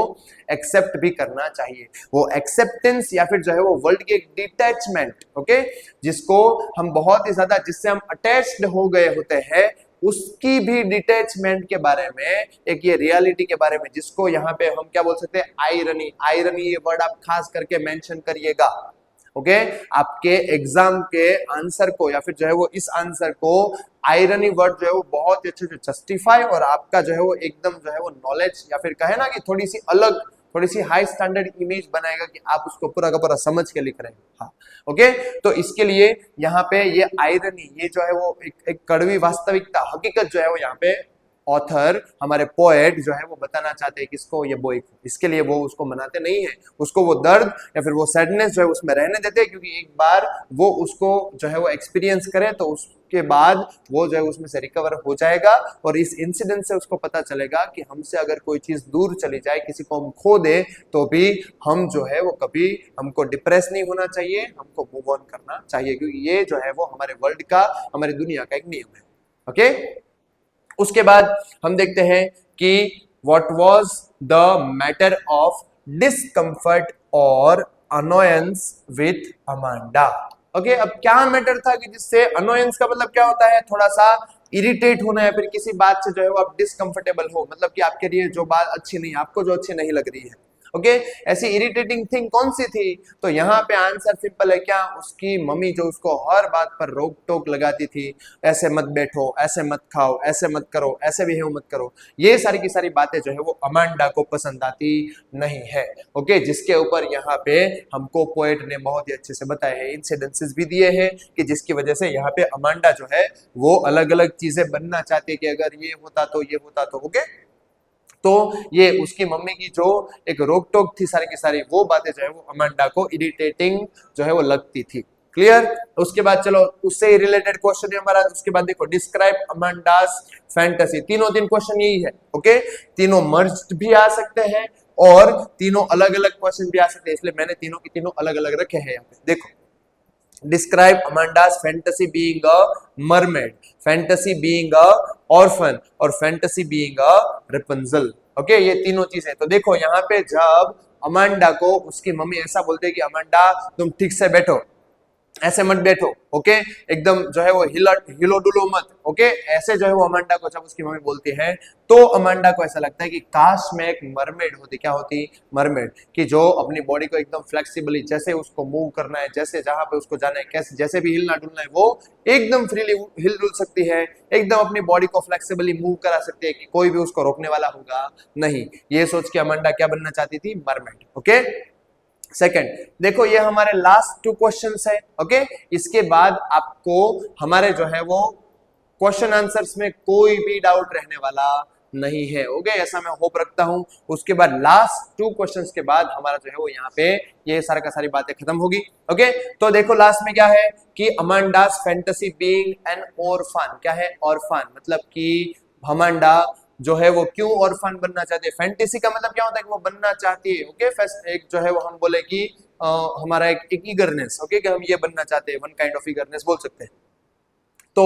एक्सेप्ट भी करना चाहिए। वो एक्सेप्टेंस या फिर जो है वो वर्ल्ड की एक डिटैचमेंट, ओके जिसको हम बहुत ही ज्यादा, जिससे हम अटैच्ड हो गए होते हैं, उसकी भी डिटैचमेंट के बारे में, एक ये रियलिटी के बारे में, जिसको यहाँ पे हम क्या बोल सकते हैं, आयरनी। आयरनी ये वर्ड आप खास करके मेंशन करिएगा। ओके आपके एग्जाम के आंसर को या फिर जो है वो इस आंसर को आयरनी वर्ड जो है वो बहुत ही अच्छे से जस्टिफाई, और आपका जो है वो एकदम जो है वो नॉलेज या फिर कहे ना कि थोड़ी सी अलग, थोड़ी सी हाई स्टैंडर्ड इमेज बनाएगा कि आप उसको पूरा का पूरा समझ के लिख रहे हैं। हाँ ओके तो इसके लिए यहाँ पे ये आयरनी, ये जो है वो एक कड़वी वास्तविकता, हकीकत जो है वो यहाँ पे ऑथर, हमारे पोएट जो है वो बताना चाहते हैं किसको, ये बॉय को। इसके लिए वो उसको मनाते नहीं है, उसको वो दर्द या फिर वो सैडनेस जो है उसमें रहने देते हैं, क्योंकि एक बार वो उसको जो है वो एक्सपीरियंस करे तो उसके बाद वो जो है उसमें से रिकवर हो जाएगा, और इस इंसिडेंट से उसको पता चलेगा कि हमसे अगर कोई चीज दूर चली जाए, किसी को हम खो दे, तो भी हम जो है वो कभी, हमको डिप्रेस नहीं होना चाहिए, हमको मूव ऑन करना चाहिए, क्योंकि ये जो है वो हमारे वर्ल्ड का, हमारी दुनिया का एक नियम है। ओके उसके बाद हम देखते हैं कि what was the matter of discomfort और अनोयंस विथ अमांडा। ओके अब क्या मैटर था कि जिससे, अनोयंस का मतलब क्या होता है, थोड़ा सा इरिटेट होना है, फिर किसी बात से जो है वो आप डिसकंफर्टेबल हो, मतलब कि आपके लिए जो बात अच्छी नहीं, आपको जो अच्छी नहीं लग रही है। ओके, ऐसी इरिटेटिंग थिंग कौन सी थी? तो यहाँ पे आंसर सिंपल है, क्या? उसकी मम्मी जो उसको हर बात पर रोक टोक लगाती थी, ऐसे मत बैठो, ऐसे मत खाओ, ऐसे मत करो, ऐसे बिहेव मत करो, ये सारी की सारी बातें जो है वो अमांडा को पसंद आती नहीं है। ओके, जिसके ऊपर यहाँ पे हमको पोएट ने बहुत ही अच्छे से बताया है, इंसिडेंसेस भी दिए हैं कि जिसकी वजह से यहाँ पे अमांडा जो है वो अलग अलग चीजें बनना चाहती है कि अगर ये होता तो ये होता तो। ओके, तो ये उसकी मम्मी की जो एक रोक टोक थी सारी की सारी, वो बातें जो है वो अमांडा को इरिटेटिंग जो है वो लगती थी। क्लियर? उसके बाद चलो उससे ही रिलेटेड क्वेश्चन है हमारा। उसके बाद देखो, डिस्क्राइब अमांडास फैंटेसी। तीनों तीन क्वेश्चन यही है। ओके, तीनों मर्ज्ड भी आ सकते हैं और तीनों अलग अलग क्वेश्चन भी आ सकते हैं, इसलिए मैंने तीनों की तीनों अलग अलग रखे हैं यहाँ पे। देखो, describe Amanda's fantasy being a mermaid, fantasy being a orphan और fantasy being a Rapunzel। Okay, ये तीनों चीजें। तो देखो यहाँ पे जब अमांडा को उसकी मम्मी ऐसा बोलते है कि अमांडा तुम ठीक से बैठो, ऐसे मत बैठो, ओके, एकदम जो है वो हिलो डुलो मत, ओके, ऐसे जो है वो अमांडा को जब उसकी मम्मी बोलती है तो अमांडा को ऐसा लगता है कि काश में एक मरमेड होती। क्या होती? मरमेड, कि जो अपनी बॉडी को एकदम फ्लेक्सिबली, जैसे उसको मूव करना है, जैसे जहां पे उसको जाना है, कैसे जैसे भी हिलना डुलना है, वो एकदम फ्रीली हिल डुल सकती है, एकदम अपनी बॉडी को फ्लेक्सिबली मूव करा सकती है कि कोई भी उसको रोकने वाला होगा नहीं। ये सोच के अमांडा क्या बनना चाहती थी? मरमेड। ओके, सेकंड देखो, ये हमारे लास्ट टू क्वेश्चंस है। ओके, इसके बाद आपको हमारे जो है वो क्वेश्चन आंसर्स में कोई भी डाउट रहने वाला नहीं है। ओके, ऐसा मैं होप रखता हूं। उसके बाद लास्ट टू क्वेश्चंस के बाद हमारा जो है वो यहाँ पे ये सारा का सारी बातें खत्म होगी। ओके, तो देखो लास्ट में क्या है कि अमांडास फैंटेसी बीइंग एन ऑर्फन। क्या है? ऑर्फन, मतलब कि अमांडा जो है वो क्यों ऑर्फन बनना चाहती है? फैंटेसी का मतलब क्या होता है कि वो बनना चाहती है। ओके, एक जो है वो हम बोले कि हमारा एक ईगरनेस, ओके, कि हम ये बनना चाहते हैं, वन काइंड ऑफ ईगरनेस बोल सकते हैं। तो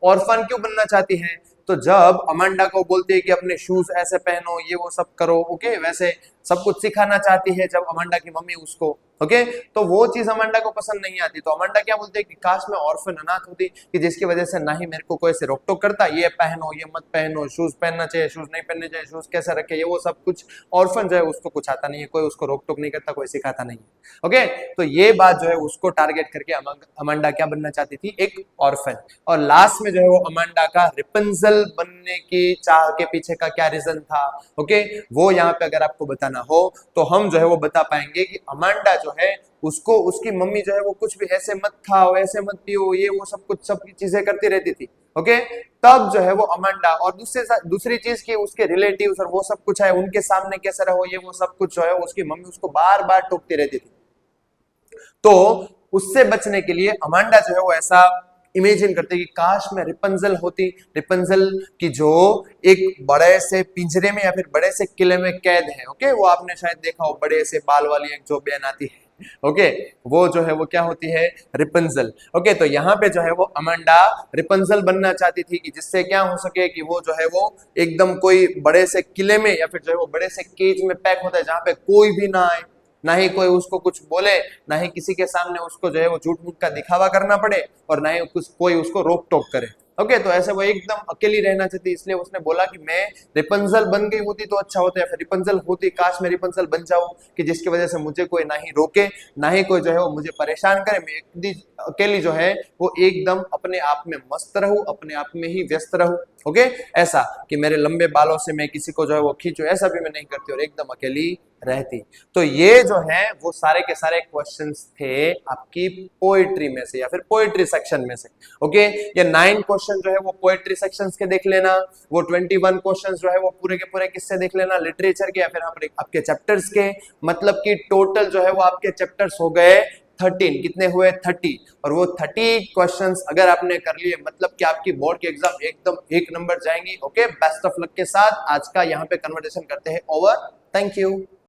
ऑर्फन क्यों बनना चाहती है? तो जब अमांडा को बोलती है कि अपने शूज ऐसे पहनो, ये वो सब करो, ओके, वैसे सब कुछ सिखाना चाहती है जब अमांडा की मम्मी उसको, ओके, तो वो चीज अमांडा को पसंद नहीं आती। तो अमांडा क्या बोलते हैं कि काश मैं ऑर्फन अनाथ होती, कि जिसकी वजह से ना ही मेरे को कोई से रोक टोक करता, ये पहनो, ये मत पहनो, शूज पहनना चाहिए, शूज नहीं पहनने चाहिए, शूज कैसे रखे, ये वो सब कुछ ऑर्फन जो है उसको कुछ आता नहीं है, कोई उसको रोक टोक नहीं करता, कोई सिखाता नहीं है। ओके, तो ये बात जो है उसको टारगेट करके अमांडा क्या बनना चाहती थी? एक ऑर्फन। और लास्ट में जो है वो अमांडा का रिपंजल बनने की चाह के पीछे का क्या रीजन था, ओके, वो यहाँ पे अगर आपको बताना हो तो हम जो है वो बता पाएंगे कि अमांडा जो है उसको उसकी मम्मी जो है वो कुछ भी ऐसे मत खाओ, ऐसे मत पियो, ये वो सब कुछ सब चीजें करती रहती थी। ओके, तब जो है वो अमांडा, और दूसरी चीज की उसके रिलेटिव्स और वो सब कुछ है, उनके सामने कैसे रहो, ये वो सब कुछ जो है उसकी मम्मी उसको बार बार टोकती रहती थी। तो उससे बचने के लिए अमांडा जो है वो ऐसा इमेजिन करते कि काश मैं रिपंजल होती, रिपंजल की जो एक बड़े से पिंजरे में या फिर बड़े से किले में कैद है। ओके, वो आपने शायद देखा हो, बड़े से बाल वाली एक जो बहन आती है, ओके, वो जो है वो क्या होती है? रिपंजल। ओके, तो यहाँ पे जो है वो अमांडा रिपंजल बनना चाहती थी कि जिससे क्या हो सके कि वो जो है वो एकदम कोई बड़े से किले में या फिर जो है वो बड़े से केज में पैक होता है, जहां पे कोई भी ना आए, ना ही कोई उसको कुछ बोले, ना ही किसी के सामने उसको जो है वो झूठ मूठ का दिखावा करना पड़े, और ना ही कुछ कोई उसको रोक टोक करे। ओके, तो ऐसे वो एकदम अकेली रहना चाहती, इसलिए उसने बोला कि मैं रिपंजल बन गई होती तो अच्छा होता, या फिर रिपंजल होती, काश मैं रिपंजल बन जाऊं कि जिसकी वजह से मुझे कोई ना ही रोके, ना ही कोई जो है वो मुझे परेशान करे, मैं अकेली जो है वो एकदम अपने आप में मस्त रहूं, अपने आप में ही व्यस्त रहूं। ओके, ऐसा कि मेरे लंबे बालों से मैं किसी को जो है वो खींचूं, ऐसा भी मैं नहीं करती और एकदम अकेली रहती। तो ये जो है वो सारे के सारे क्वेश्चंस थे आपकी पोएट्री में से या फिर पोएट्री सेक्शन में से। ओके, ये 9 क्वेश्चन जो है वो पोएट्री सेक्शंस के देख लेना, वो 21 क्वेश्चंस जो है वो पूरे के पूरे किससे देख लेना? लिटरेचर के या फिर आपके चैप्टर्स के। मतलब कि टोटल जो है वो आपके चैप्टर्स हो गए 13। कितने हुए? 30। और वो 30 क्वेश्चंस अगर आपने कर लिए, मतलब कि आपकी बोर्ड की एग्जाम एकदम 1 नंबर जाएंगी। ओके, बेस्ट ऑफ लक के साथ आज का यहाँ पे कन्वर्सेशन करते हैं ओवर। Thank you.